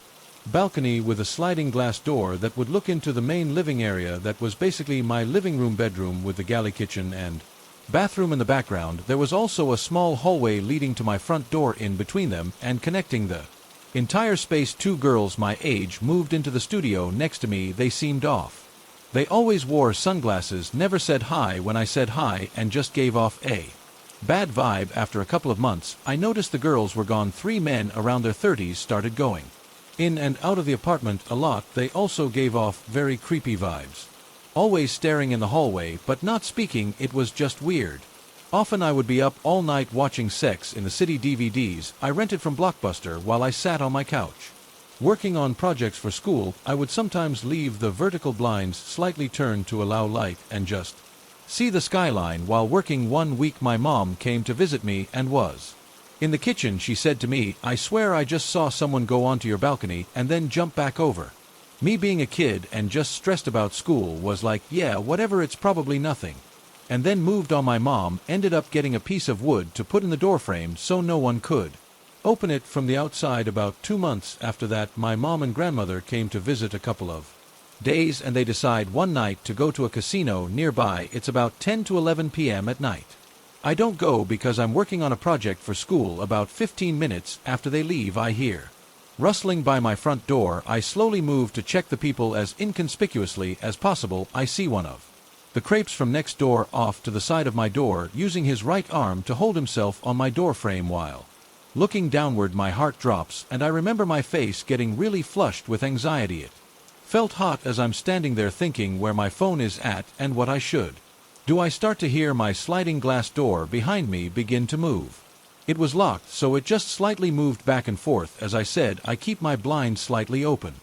balcony with a sliding glass door that would look into the main living area that was basically my living room bedroom with the galley kitchen and bathroom in the background. There was also a small hallway leading to my front door in between them and connecting the entire space. Two girls my age moved into the studio next to me. They seemed off. They always wore sunglasses, never said hi when I said hi, and just gave off a bad vibe. After a couple of months, I noticed the girls were gone. Three men around their 30s started going in and out of the apartment a lot. They also gave off very creepy vibes. Always staring in the hallway, but not speaking. It was just weird. Often I would be up all night watching Sex in the City DVDs I rented from Blockbuster while I sat on my couch working on projects for school. I would sometimes leave the vertical blinds slightly turned to allow light and just see the skyline while working. One week my mom came to visit me and was in the kitchen. She said to me, "I swear I just saw someone go onto your balcony and then jump back over." Me being a kid and just stressed about school was like, yeah, whatever, it's probably nothing. And then moved on. My mom ended up getting a piece of wood to put in the doorframe so no one could Open it from the outside. About 2 months after that, my mom and grandmother came to visit a couple of days, and they decide one night to go to a casino nearby. It's about 10 to 11 p.m. at night. I don't go because I'm working on a project for school. About 15 minutes after they leave, I hear rustling by my front door. I slowly move to check the people. As inconspicuously as possible, I see one of the crepes from next door off to the side of my door, using his right arm to hold himself on my door frame while looking downward. My heart drops, and I remember my face getting really flushed with anxiety. It felt hot as I'm standing there thinking where my phone is at and what I should do. I start to hear my sliding glass door behind me begin to move. It was locked, so it just slightly moved back and forth. As I said, I keep my blinds slightly open,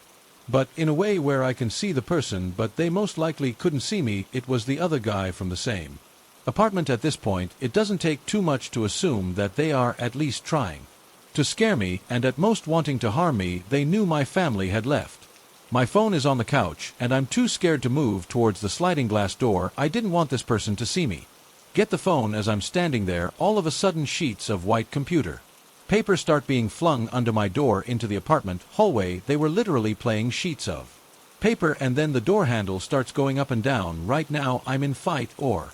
but in a way where I can see the person, but they most likely couldn't see me. It was the other guy from the same apartment. At this point, it doesn't take too much to assume that they are at least trying to scare me, and at most wanting to harm me. They knew my family had left. My phone is on the couch, and I'm too scared to move towards the sliding glass door. I didn't want this person to see me get the phone. As I'm standing there, all of a sudden sheets of white computer paper start being flung under my door into the apartment hallway. They were literally playing sheets of paper, and then the door handle starts going up and down. Right now I'm in fight or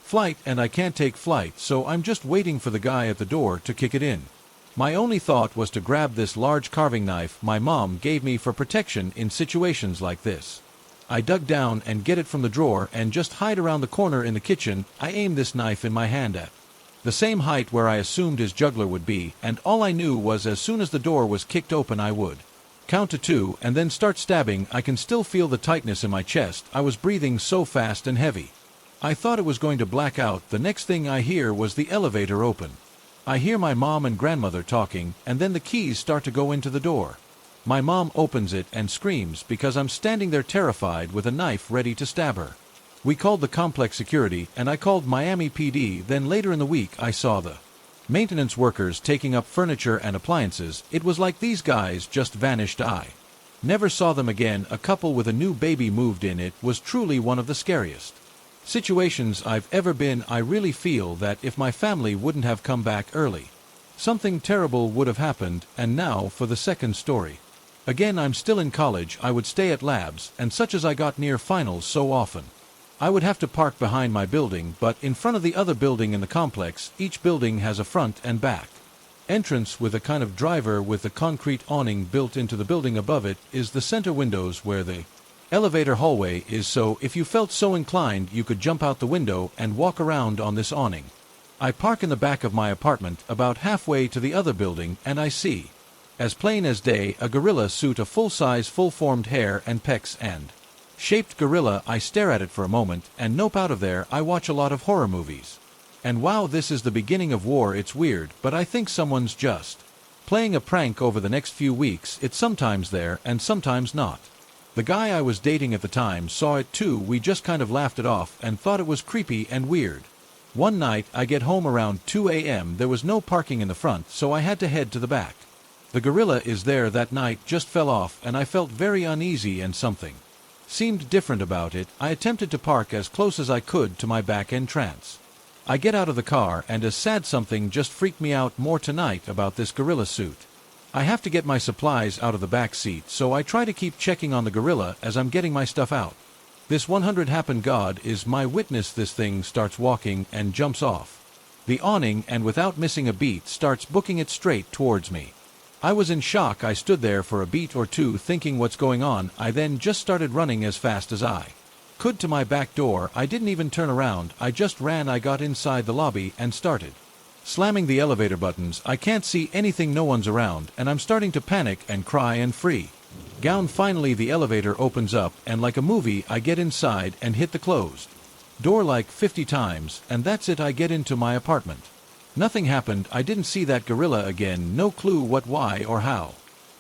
flight, and I can't take flight, so I'm just waiting for the guy at the door to kick it in. My only thought was to grab this large carving knife my mom gave me for protection in situations like this. I dug down and get it from the drawer and just hide around the corner in the kitchen. I aim this knife in my hand at the same height where I assumed his jugular would be, and all I knew was as soon as the door was kicked open I would count to 2 and then start stabbing. I can still feel the tightness in my chest. I was breathing so fast and heavy, I thought it was going to black out. The next thing I hear was the elevator open. I hear my mom and grandmother talking, and then the keys start to go into the door. My mom opens it and screams because I'm standing there terrified with a knife ready to stab her. We called the complex security, and I called Miami PD. Then later in the week I saw the maintenance workers taking up furniture and appliances. It was like these guys just vanished. I never saw them again. A couple with a new baby moved in. It was truly one of the scariest situations I've ever been. I really feel that if my family wouldn't have come back early, something terrible would have happened. And now for the second story. Again, I'm still in college. I would stay at labs, and such as I got near finals so often, I would have to park behind my building, but in front of the other building in the complex. Each building has a front and back entrance with a kind of driver with a concrete awning built into the building. Above it is the center windows where the elevator hallway is, so if you felt so inclined you could jump out the window and walk around on this awning. I park in the back of my apartment about halfway to the other building, and I see, as plain as day, a gorilla suit, a full-size, full-formed hair and pecs and shaped gorilla. I stare at it for a moment and nope. Out of there. I watch a lot of horror movies, and wow, this is the beginning of war. It's weird, but I think someone's just playing a prank. Over the next few weeks it's sometimes there and sometimes not. The guy I was dating at the time saw it too. We just kind of laughed it off and thought it was creepy and weird. One night I get home around 2 a.m. There was no parking in the front, so I had to head to the back. The gorilla is there that night, just fell off, and I felt very uneasy and something seemed different about it. I attempted to park as close as I could to my back entrance. I get out of the car, and a sad something just freaked me out more tonight about this gorilla suit. I have to get my supplies out of the back seat, so I try to keep checking on the gorilla as I'm getting my stuff out. This 100 happened. God is my witness. This thing starts walking and jumps off the awning, and without missing a beat starts booking it straight towards me. I was in shock. I stood there for a beat or two thinking what's going on. I then just started running as fast as I could to my back door. I didn't even turn around. I just ran. I got inside the lobby and started slamming the elevator buttons. I can't see anything, no one's around, and I'm starting to panic and cry and free gown. Finally the elevator opens up, and like a movie I get inside and hit the closed door like 50 times, and that's it. I get into my apartment. Nothing happened. I didn't see that gorilla again. No clue what, why, or how.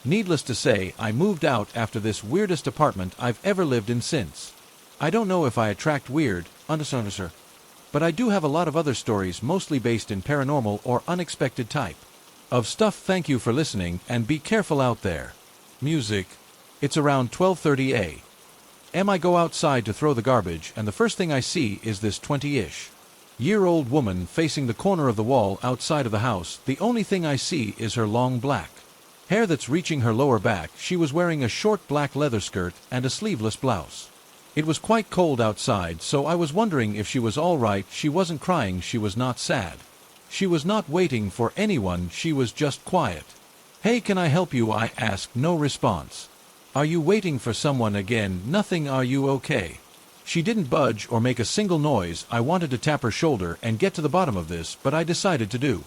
Needless to say, I moved out after this. Weirdest apartment I've ever lived in since. I don't know if I attract weird, sir, but I do have a lot of other stories, mostly based in paranormal or unexpected type of stuff. Thank you for listening, and be careful out there. Music. It's around 12:30 a.m. I go outside to throw the garbage, and the first thing I see is this 20-ish year-old woman facing the corner of the wall outside of the house. The only thing I see is her long black hair that's reaching her lower back. She was wearing a short black leather skirt and a sleeveless blouse. It was quite cold outside, so I was wondering if she was all right. She wasn't crying, she was not sad. She was not waiting for anyone, she was just quiet. "Hey, can I help you?" I asked. No response. "Are you waiting for someone again?" "Nothing. Are you okay?" She didn't budge or make a single noise. I wanted to tap her shoulder and get to the bottom of this, but I decided to do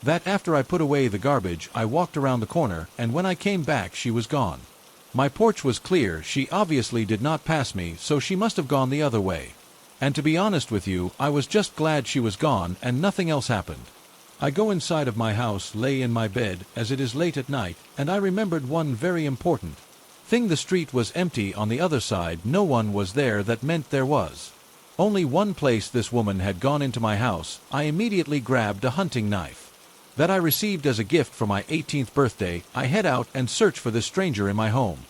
that after I put away the garbage. I walked around the corner, and when I came back she was gone. My porch was clear. She obviously did not pass me, so she must have gone the other way. And to be honest with you, I was just glad she was gone and nothing else happened. I go inside of my house, lay in my bed, as it is late at night, and I remembered one very important thing. The street was empty on the other side. No one was there. That meant there was only one place this woman had gone: into my house. I immediately grabbed a hunting knife that I received as a gift for my 18th birthday. I head out and search for this stranger in my home.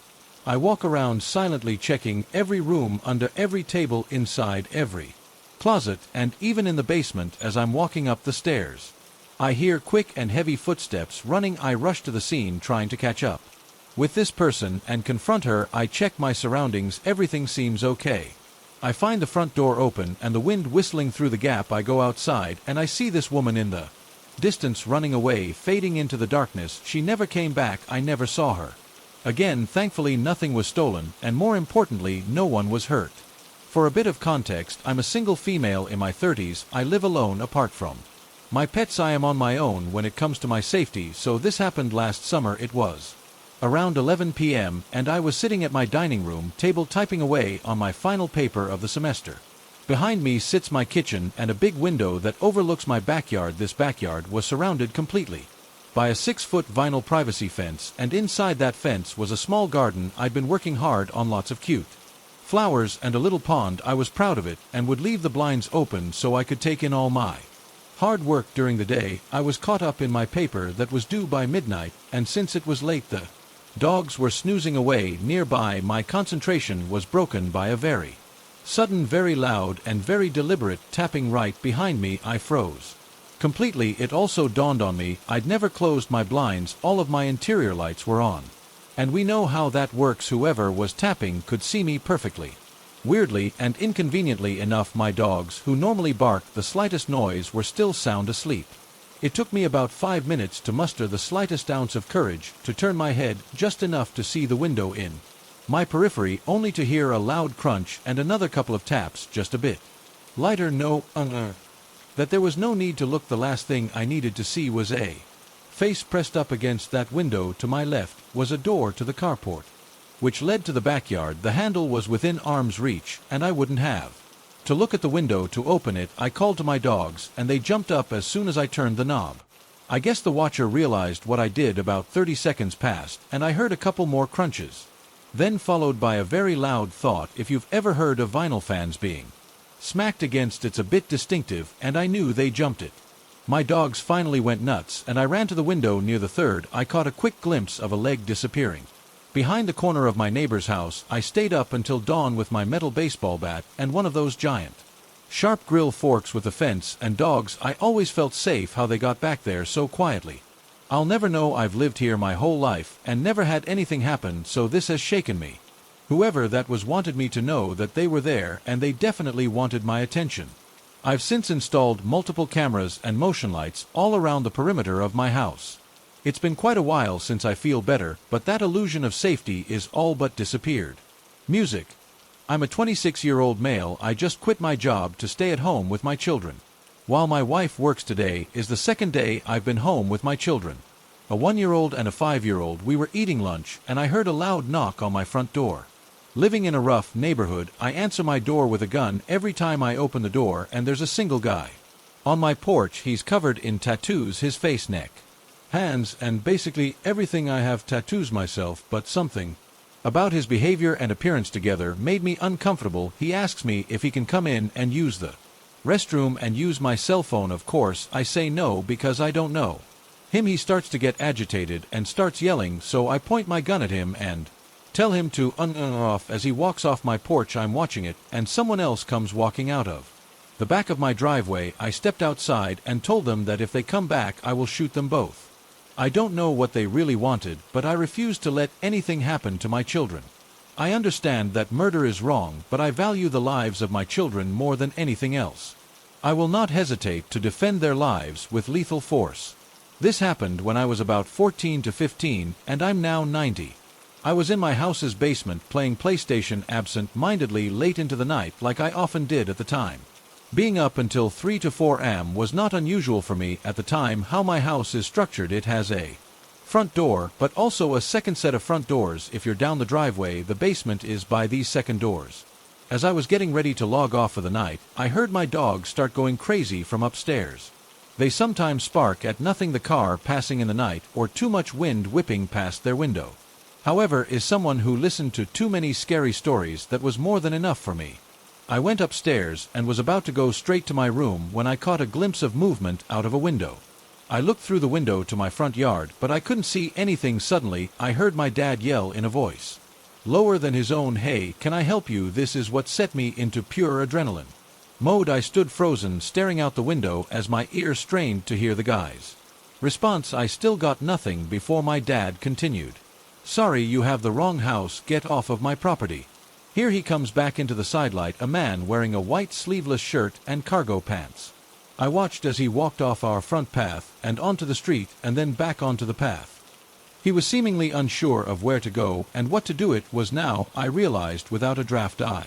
I walk around silently, checking every room, under every table, inside every closet, and even in the basement. As I'm walking up the stairs, I hear quick and heavy footsteps running. I rush to the scene, trying to catch up with this person and confront her. I check my surroundings. Everything seems okay. I find the front door open and the wind whistling through the gap. I go outside and I see this woman in the distance, running away, fading into the darkness. She never came back. I never saw her again. Thankfully, nothing was stolen, and more importantly, no one was hurt. For a bit of context, I'm a single female in my 30s. I live alone apart from my pets. I am on my own when it comes to my safety, so this happened last summer. It was around 11 p.m., and I was sitting at my dining room table typing away on my final paper of the semester. Behind me sits my kitchen and a big window that overlooks my backyard. This backyard was surrounded completely by a 6-foot vinyl privacy fence, and inside that fence was a small garden. I'd been working hard on lots of cute flowers and a little pond. I was proud of it and would leave the blinds open so I could take in all my hard work during the day. I was caught up in my paper that was due by midnight, and since it was late, the dogs were snoozing away nearby. My concentration was broken by a very sudden, very loud, and very deliberate tapping right behind me. I froze completely. It also dawned on me I'd never closed my blinds. All of my interior lights were on, and we know how that works. Whoever was tapping could see me perfectly. Weirdly and inconveniently enough, my dogs, who normally bark the slightest noise, were still sound asleep. It took me about 5 minutes to muster the slightest ounce of courage to turn my head just enough to see the window in my periphery, only to hear a loud crunch and another couple of taps, just a bit lighter. No, that there was no need to look. The last thing I needed to see was a face pressed up against that window. To my left was a door to the carport, which led to the backyard. The handle was within arm's reach, and I wouldn't have to look at the window to open it. I called to my dogs, and they jumped up as soon as I turned the knob. I guess the watcher realized what I did. About 30 seconds passed, and I heard a couple more crunches, then followed by a very loud thought. If you've ever heard of vinyl fans being smacked against, it's a bit distinctive, and I knew they jumped it. My dogs finally went nuts, and I ran to the window near the third. I caught a quick glimpse of a leg disappearing behind the corner of my neighbor's house. I stayed up until dawn with my metal baseball bat and one of those giant sharp grill forks with the fence and dogs. I always felt safe how they got back there so quietly. I'll never know. I've lived here my whole life and never had anything happen, so this has shaken me. Whoever that was wanted me to know that they were there, and they definitely wanted my attention. I've since installed multiple cameras and motion lights all around the perimeter of my house. It's been quite a while since I feel better, but that illusion of safety is all but disappeared. Music. I'm a 26-year-old male. I just quit my job to stay at home with my children. While my wife works, today is the second day I've been home with my children, a 1-year-old and a 5-year-old. We were eating lunch, and I heard a loud knock on my front door. Living in a rough neighborhood, I answer my door with a gun. Every time I open the door, and there's a single guy on my porch. He's covered in tattoos, his face, neck, hands, and basically everything. I have tattoos myself, but something about his behavior and appearance together made me uncomfortable. He asks me if he can come in and use the restroom and use my cell phone. Of course, I say no because I don't know him. He starts to get agitated and starts yelling, so I point my gun at him and tell him to off. As he walks off my porch, I'm watching it, and someone else comes walking out of The back of my driveway. I stepped outside and told them that if they come back I will shoot them both. I don't know what they really wanted, but I refused to let anything happen to my children. I understand that murder is wrong, but I value the lives of my children more than anything else. I will not hesitate to defend their lives with lethal force. This happened when I was about 14 to 15, and I'm now 90. I was in my house's basement playing PlayStation absent-mindedly late into the night like I often did at the time. Being up until 3 to 4 am was not unusual for me at the time. How my house is structured, it has a front door, but also a second set of front doors. If you're down the driveway, the basement is by these second doors. As I was getting ready to log off for the night, I heard my dogs start going crazy from upstairs. They sometimes bark at nothing, the car passing in the night, or too much wind whipping past their window. However, as someone who listened to too many scary stories, that was more than enough for me. I went upstairs and was about to go straight to my room when I caught a glimpse of movement out of a window. I looked through the window to my front yard, but I couldn't see anything. Suddenly, I heard my dad yell in a voice lower than his own, "Hey, can I help you?" This is what set me into pure adrenaline mode. I stood frozen, staring out the window as my ears strained to hear the guy's response. I still got nothing before my dad continued, "Sorry, you have the wrong house. Get off of my property." Here he comes back into the sidelight, a man wearing a white sleeveless shirt and cargo pants. I watched as he walked off our front path and onto the street and then back onto the path. He was seemingly unsure of where to go and what to do. It was now, I realized without a draft, I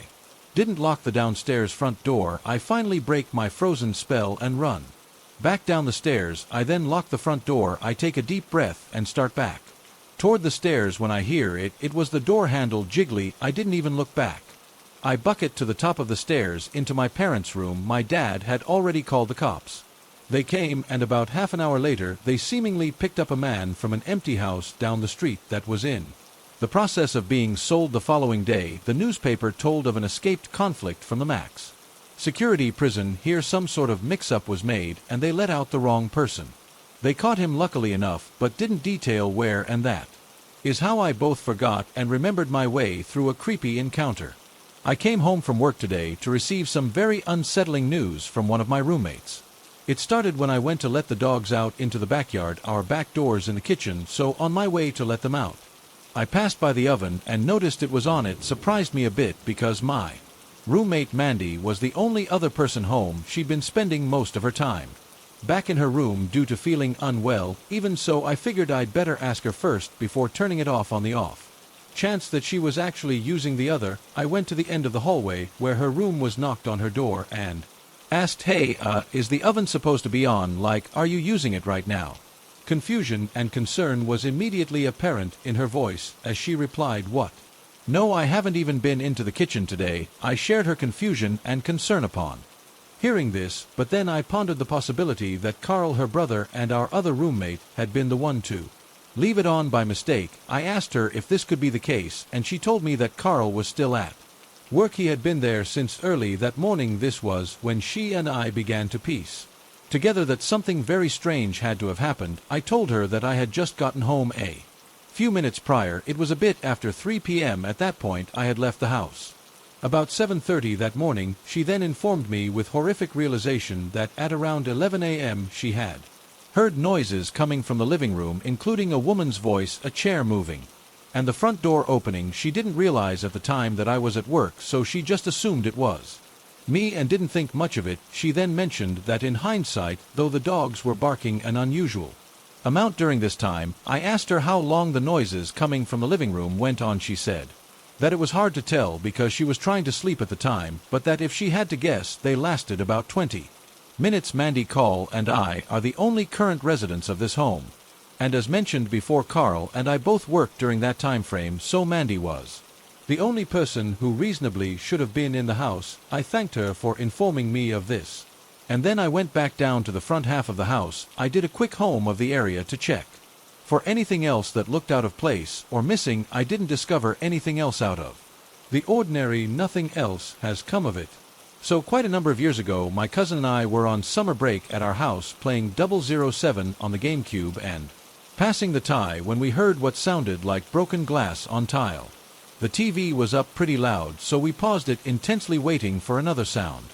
didn't lock the downstairs front door. I finally break my frozen spell and run back down the stairs. I then lock the front door. I take a deep breath and start back toward the stairs. When I hear it was the door handle jiggly. I didn't even look back. I bucket to the top of the stairs into my parents' room. My dad had already called the cops. They came, and about half an hour later they seemingly picked up a man from an empty house down the street that was in the process of being sold. The following day, the newspaper told of an escaped conflict from the max security prison. Here some sort of mix-up was made, and they let out the wrong person. They caught him luckily enough, but didn't detail where, and that is how I both forgot and remembered my way through a creepy encounter. I came home from work today to receive some very unsettling news from one of my roommates. It started when I went to let the dogs out into the backyard. Our back door's in the kitchen, so on my way to let them out, I passed by the oven and noticed it was on. It surprised me a bit because my roommate Mandy was the only other person home. She'd been spending most of her time back in her room due to feeling unwell. Even so, I figured I'd better ask her first before turning it off on the off chance that she was actually using the other. I went to the end of the hallway where her room was, knocked on her door, and asked, "Hey, is the oven supposed to be on? Like, are you using it right now?" Confusion and concern was immediately apparent in her voice as she replied, "What? No, I haven't even been into the kitchen today." I shared her confusion and concern upon hearing this, but then I pondered the possibility that Carl, her brother, and our other roommate had been the one to leave it on by mistake. I asked her if this could be the case, and she told me that Carl was still at work. He had been there since early that morning. This was when she and I began to piece together that something very strange had to have happened. I told her that I had just gotten home a few minutes prior. It was a bit after 3 p.m. At that point I had left the house about 7:30 that morning. She then informed me with horrific realization that at around 11 a.m. she had heard noises coming from the living room, including a woman's voice, a chair moving, and the front door opening. She didn't realize at the time that I was at work, so she just assumed it was me and didn't think much of it. She then mentioned that in hindsight, though the dogs were barking an unusual amount during this time, I asked her how long the noises coming from the living room went on. She said that it was hard to tell because she was trying to sleep at the time, but that if she had to guess, they lasted about 20 minutes. Mandy, Carl, and I are the only current residents of this home, and as mentioned before, Carl and I both worked during that time frame, so Mandy was the only person who reasonably should have been in the house. I thanked her for informing me of this, and then I went back down to the front half of the house. I did a quick home of the area to check for anything else that looked out of place or missing. I didn't discover anything else out of the ordinary. Nothing else has come of it. So quite a number of years ago, my cousin and I were on summer break at our house playing 007 on the GameCube and passing the tie when we heard what sounded like broken glass on tile. The TV was up pretty loud, so we paused it, intensely waiting for another sound.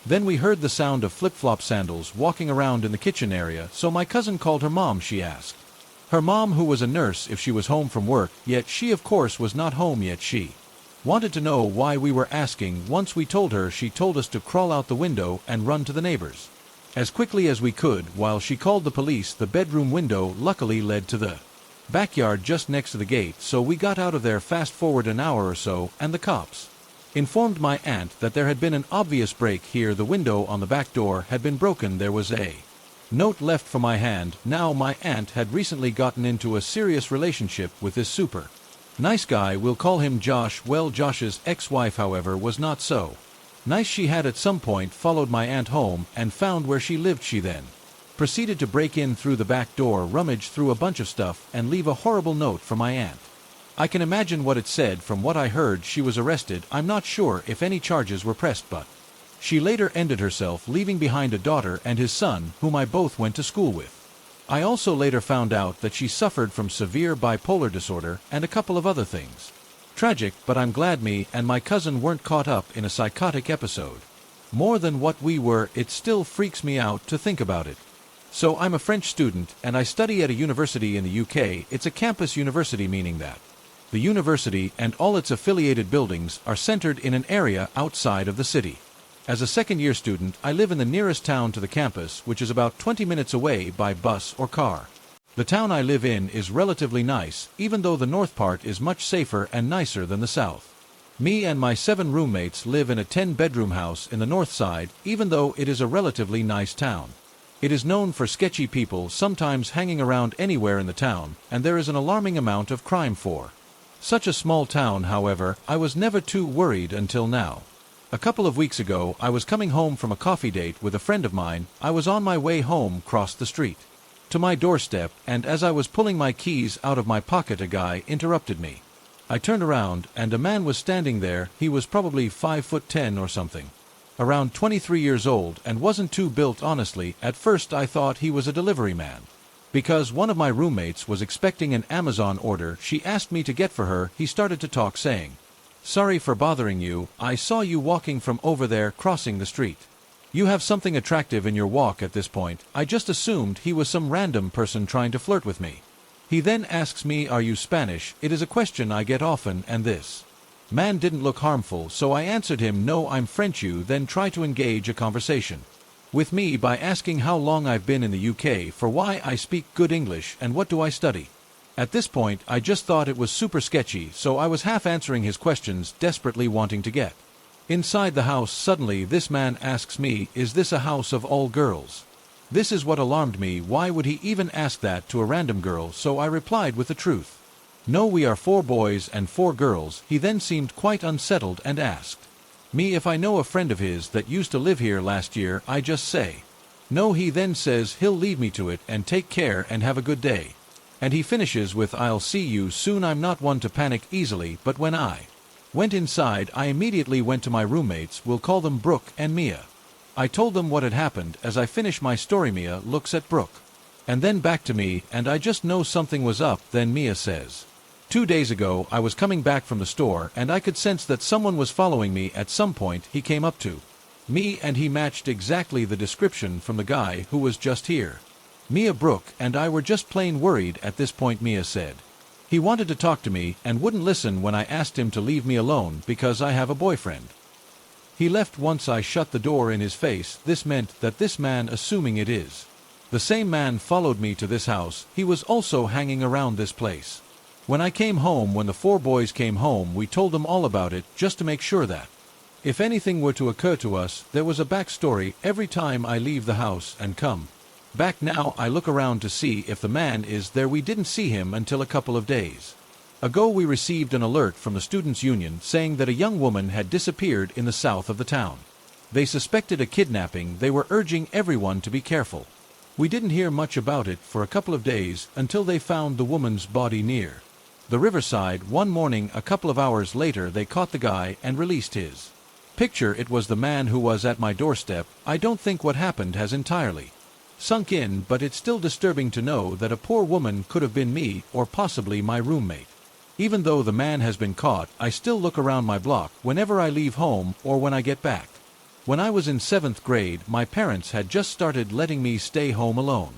Then we heard the sound of flip-flop sandals walking around in the kitchen area, so my cousin called her mom, she asked. Her mom, who was a nurse, if she was home from work, yet she of course was not home yet. She wanted to know why we were asking. Once we told her, she told us to crawl out the window and run to the neighbors as quickly as we could. While she called the police, the bedroom window luckily led to the backyard just next to the gate, so we got out of there fast forward an hour or so, and the cops informed my aunt that there had been an obvious break here. The window on the back door had been broken. There was a note left for my hand. Now, my aunt had recently gotten into a serious relationship with this super nice guy. We'll call him Josh. Well, Josh's ex-wife, however, was not so nice. She had at some point followed my aunt home and found where she lived. She then proceeded to break in through the back door, rummage through a bunch of stuff, and leave a horrible note for my aunt. I can imagine what it said. From what I heard, she was arrested. I'm not sure if any charges were pressed, but she later ended herself, leaving behind a daughter and his son, whom I both went to school with. I also later found out that she suffered from severe bipolar disorder and a couple of other things. Tragic, but I'm glad me and my cousin weren't caught up in a psychotic episode. More than what we were. It still freaks me out to think about it. So I'm a French student and I study at a university in the UK. It's a campus university, meaning that the university and all its affiliated buildings are centered in an area outside of the city. As a second-year student, I live in the nearest town to the campus, which is about 20 minutes away by bus or car. The town I live in is relatively nice, even though the north part is much safer and nicer than the south. Me and my 7 roommates live in a 10-bedroom house in the north side, even though it is a relatively nice town. It is known for sketchy people sometimes hanging around anywhere in the town, and there is an alarming amount of crime for such a small town. However, I was never too worried until now. A couple of weeks ago, I was coming home from a coffee date with a friend of mine. I was on my way home, crossed the street to my doorstep, and as I was pulling my keys out of my pocket, a guy interrupted me. I turned around, and a man was standing there. He was probably 5'10" or something, around 23 years old, and wasn't too built, honestly. At first I thought he was a delivery man, because one of my roommates was expecting an Amazon order she asked me to get for her. He started to talk, saying, "Sorry for bothering you. I saw you walking from over there, crossing the street. You have something attractive in your walk." At this point, I just assumed he was some random person trying to flirt with me. He then asks me, "Are you Spanish?" It is a question I get often, and this man didn't look harmful, so I answered him, "No, I'm French." You then try to engage a conversation with me by asking how long I've been in the UK, for why I speak good English, and what do I study. At this point, I just thought it was super sketchy, so I was half answering his questions, desperately wanting to get inside the house. Suddenly, this man asks me, "Is this a house of all girls?" This is what alarmed me. Why would he even ask that to a random girl? So I replied with the truth. "No, we are 4 boys and 4 girls." He then seemed quite unsettled and asked me if I know a friend of his that used to live here last year. I just say no. He then says he'll leave me to it and take care and have a good day. And he finishes with, "I'll see you soon." I'm not one to panic easily, but when I went inside, I immediately went to my roommates. We'll call them Brooke and Mia. I told them what had happened. As I finish my story, Mia looks at Brooke and then back to me, and I just know something was up. Then Mia says, 2 days ago, I was coming back from the store, and I could sense that someone was following me. At some point, he came up to me, and he matched exactly the description from the guy who was just here. Mia, Brooke, and I were just plain worried. At this point, Mia said he wanted to talk to me and wouldn't listen when I asked him to leave me alone because I have a boyfriend. He left once I shut the door in his face. This meant that this man, assuming it is the same man, followed me to this house. He was also hanging around this place. When I came home, when the 4 boys came home, we told them all about it, just to make sure that if anything were to occur to us, there was a backstory. Every time I leave the house and come back now, I look around to see if the man is there. We didn't see him until a couple of days ago. We received an alert from the Students' Union saying that a young woman had disappeared in the south of the town. They suspected a kidnapping. They were urging everyone to be careful. We didn't hear much about it for a couple of days until they found the woman's body near the riverside. One morning, a couple of hours later, they caught the guy and released his picture. It was the man who was at my doorstep. I don't think what happened has entirely sunk in, but it's still disturbing to know that a poor woman could have been me or possibly my roommate. Even though the man has been caught, I still look around my block whenever I leave home or when I get back. When I was in 7th grade, my parents had just started letting me stay home alone.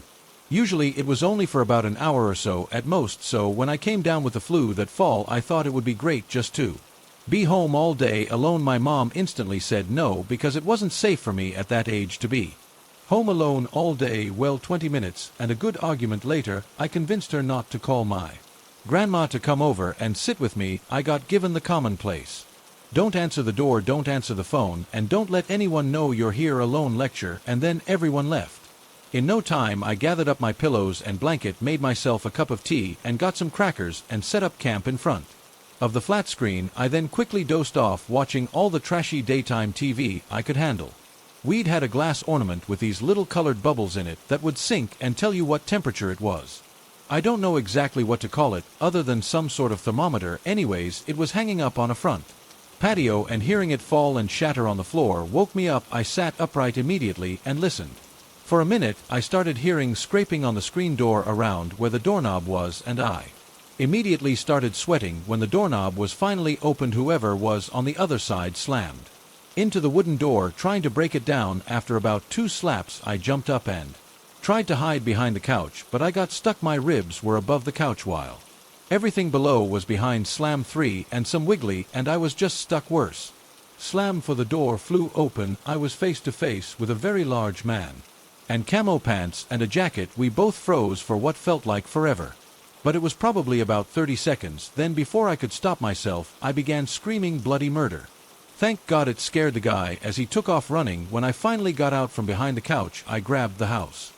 Usually it was only for about an hour or so at most, so when I came down with the flu that fall I thought it would be great just to be home all day alone. My mom instantly said no because it wasn't safe for me at that age to be home alone all day. Well, 20 minutes and a good argument later, I convinced her not to call my grandma to come over and sit with me. I got given the commonplace "Don't answer the door, don't answer the phone, and don't let anyone know you're here alone" lecture, and then everyone left. In no time I gathered up my pillows and blanket, made myself a cup of tea, and got some crackers and set up camp in front of the flat screen. I then quickly dozed off, watching all the trashy daytime TV I could handle. We'd had a glass ornament with these little colored bubbles in it that would sync and tell you what temperature it was. I don't know exactly what to call it, other than some sort of thermometer. Anyways, it was hanging up on a front patio, and hearing it fall and shatter on the floor woke me up. I sat upright immediately and listened. For a minute, I started hearing scraping on the screen door around where the doorknob was, and I immediately started sweating. When the doorknob was finally opened, whoever was on the other side slammed into the wooden door, trying to break it down. After about 2 slaps, I jumped up and tried to hide behind the couch, but I got stuck. My ribs were above the couch while everything below was behind. Slam 3 and some wiggly, and I was just stuck worse. Slam for the door flew open. I was face to face with a very large man and camo pants and a jacket. We both froze for what felt like forever. But it was probably about 30 seconds. Then before I could stop myself, I began screaming bloody murder. Thank God it scared the guy as he took off running. When I finally got out from behind the couch, I grabbed the house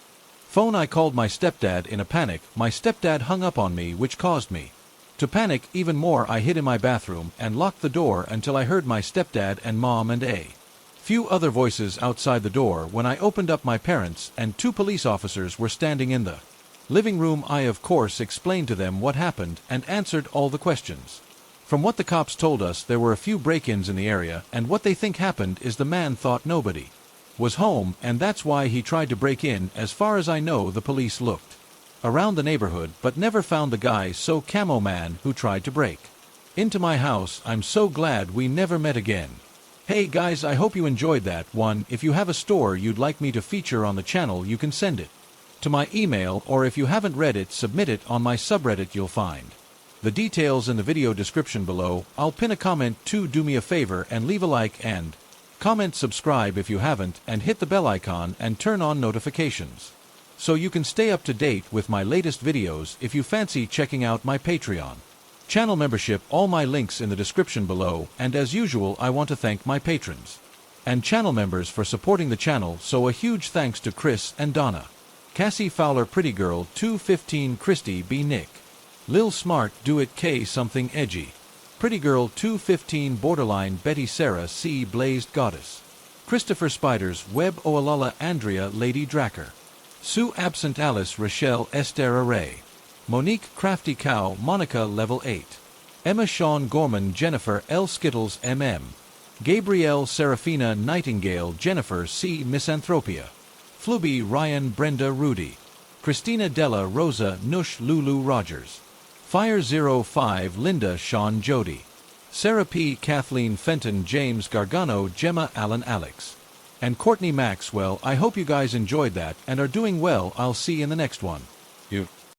phone. I called my stepdad in a panic. My stepdad hung up on me, which caused me to panic even more. I hid in my bathroom and locked the door until I heard my stepdad and mom and a few other voices outside the door. When I opened up, my parents and 2 police officers were standing in the living room. I of course explained to them what happened and answered all the questions. From what the cops told us, there were a few break-ins in the area, and what they think happened is the man thought nobody was home, and that's why he tried to break in. As far as I know, the police looked around the neighborhood but never found the guy, so camo man who tried to break into my house. I'm so glad we never met again. Hey guys, I hope you enjoyed that one. If you have a story you'd like me to feature on the channel, you can send it to my email, or if you haven't read it, submit it on my subreddit. You'll find the details in the video description below. I'll pin a comment too. Do me a favor and leave a like and comment, subscribe if you haven't, and hit the bell icon and turn on notifications so you can stay up to date with my latest videos. If you fancy checking out my Patreon channel membership, all my links in the description below. And as usual, I want to thank my patrons and channel members for supporting the channel, so a huge thanks to Chris and Donna, Cassie Fowler, Pretty Girl 215, Christy B, Nick, Lil Smart, Do It, K Something Edgy, Pretty Girl 215, Borderline, Betty, Sarah C, Blazed Goddess, Christopher Spiders, Web, Oalala, Andrea, Lady Dracker, Sue Absent, Alice, Rochelle, Esther Array, Monique, Crafty Cow, Monica Level 8, Emma, Sean Gorman, Jennifer L, Skittles MM, Gabrielle, Serafina, Nightingale, Jennifer C, Misanthropia, Fluby, Ryan, Brenda, Rudy, Christina, Della, Rosa, Nush, Lulu, Rogers, Fire 05, Linda, Sean, Jody, Sarah P, Kathleen, Fenton, James, Gargano, Gemma, Alan, Alex, and Courtney Maxwell. I hope you guys enjoyed that and are doing well. I'll see you in the next one. You.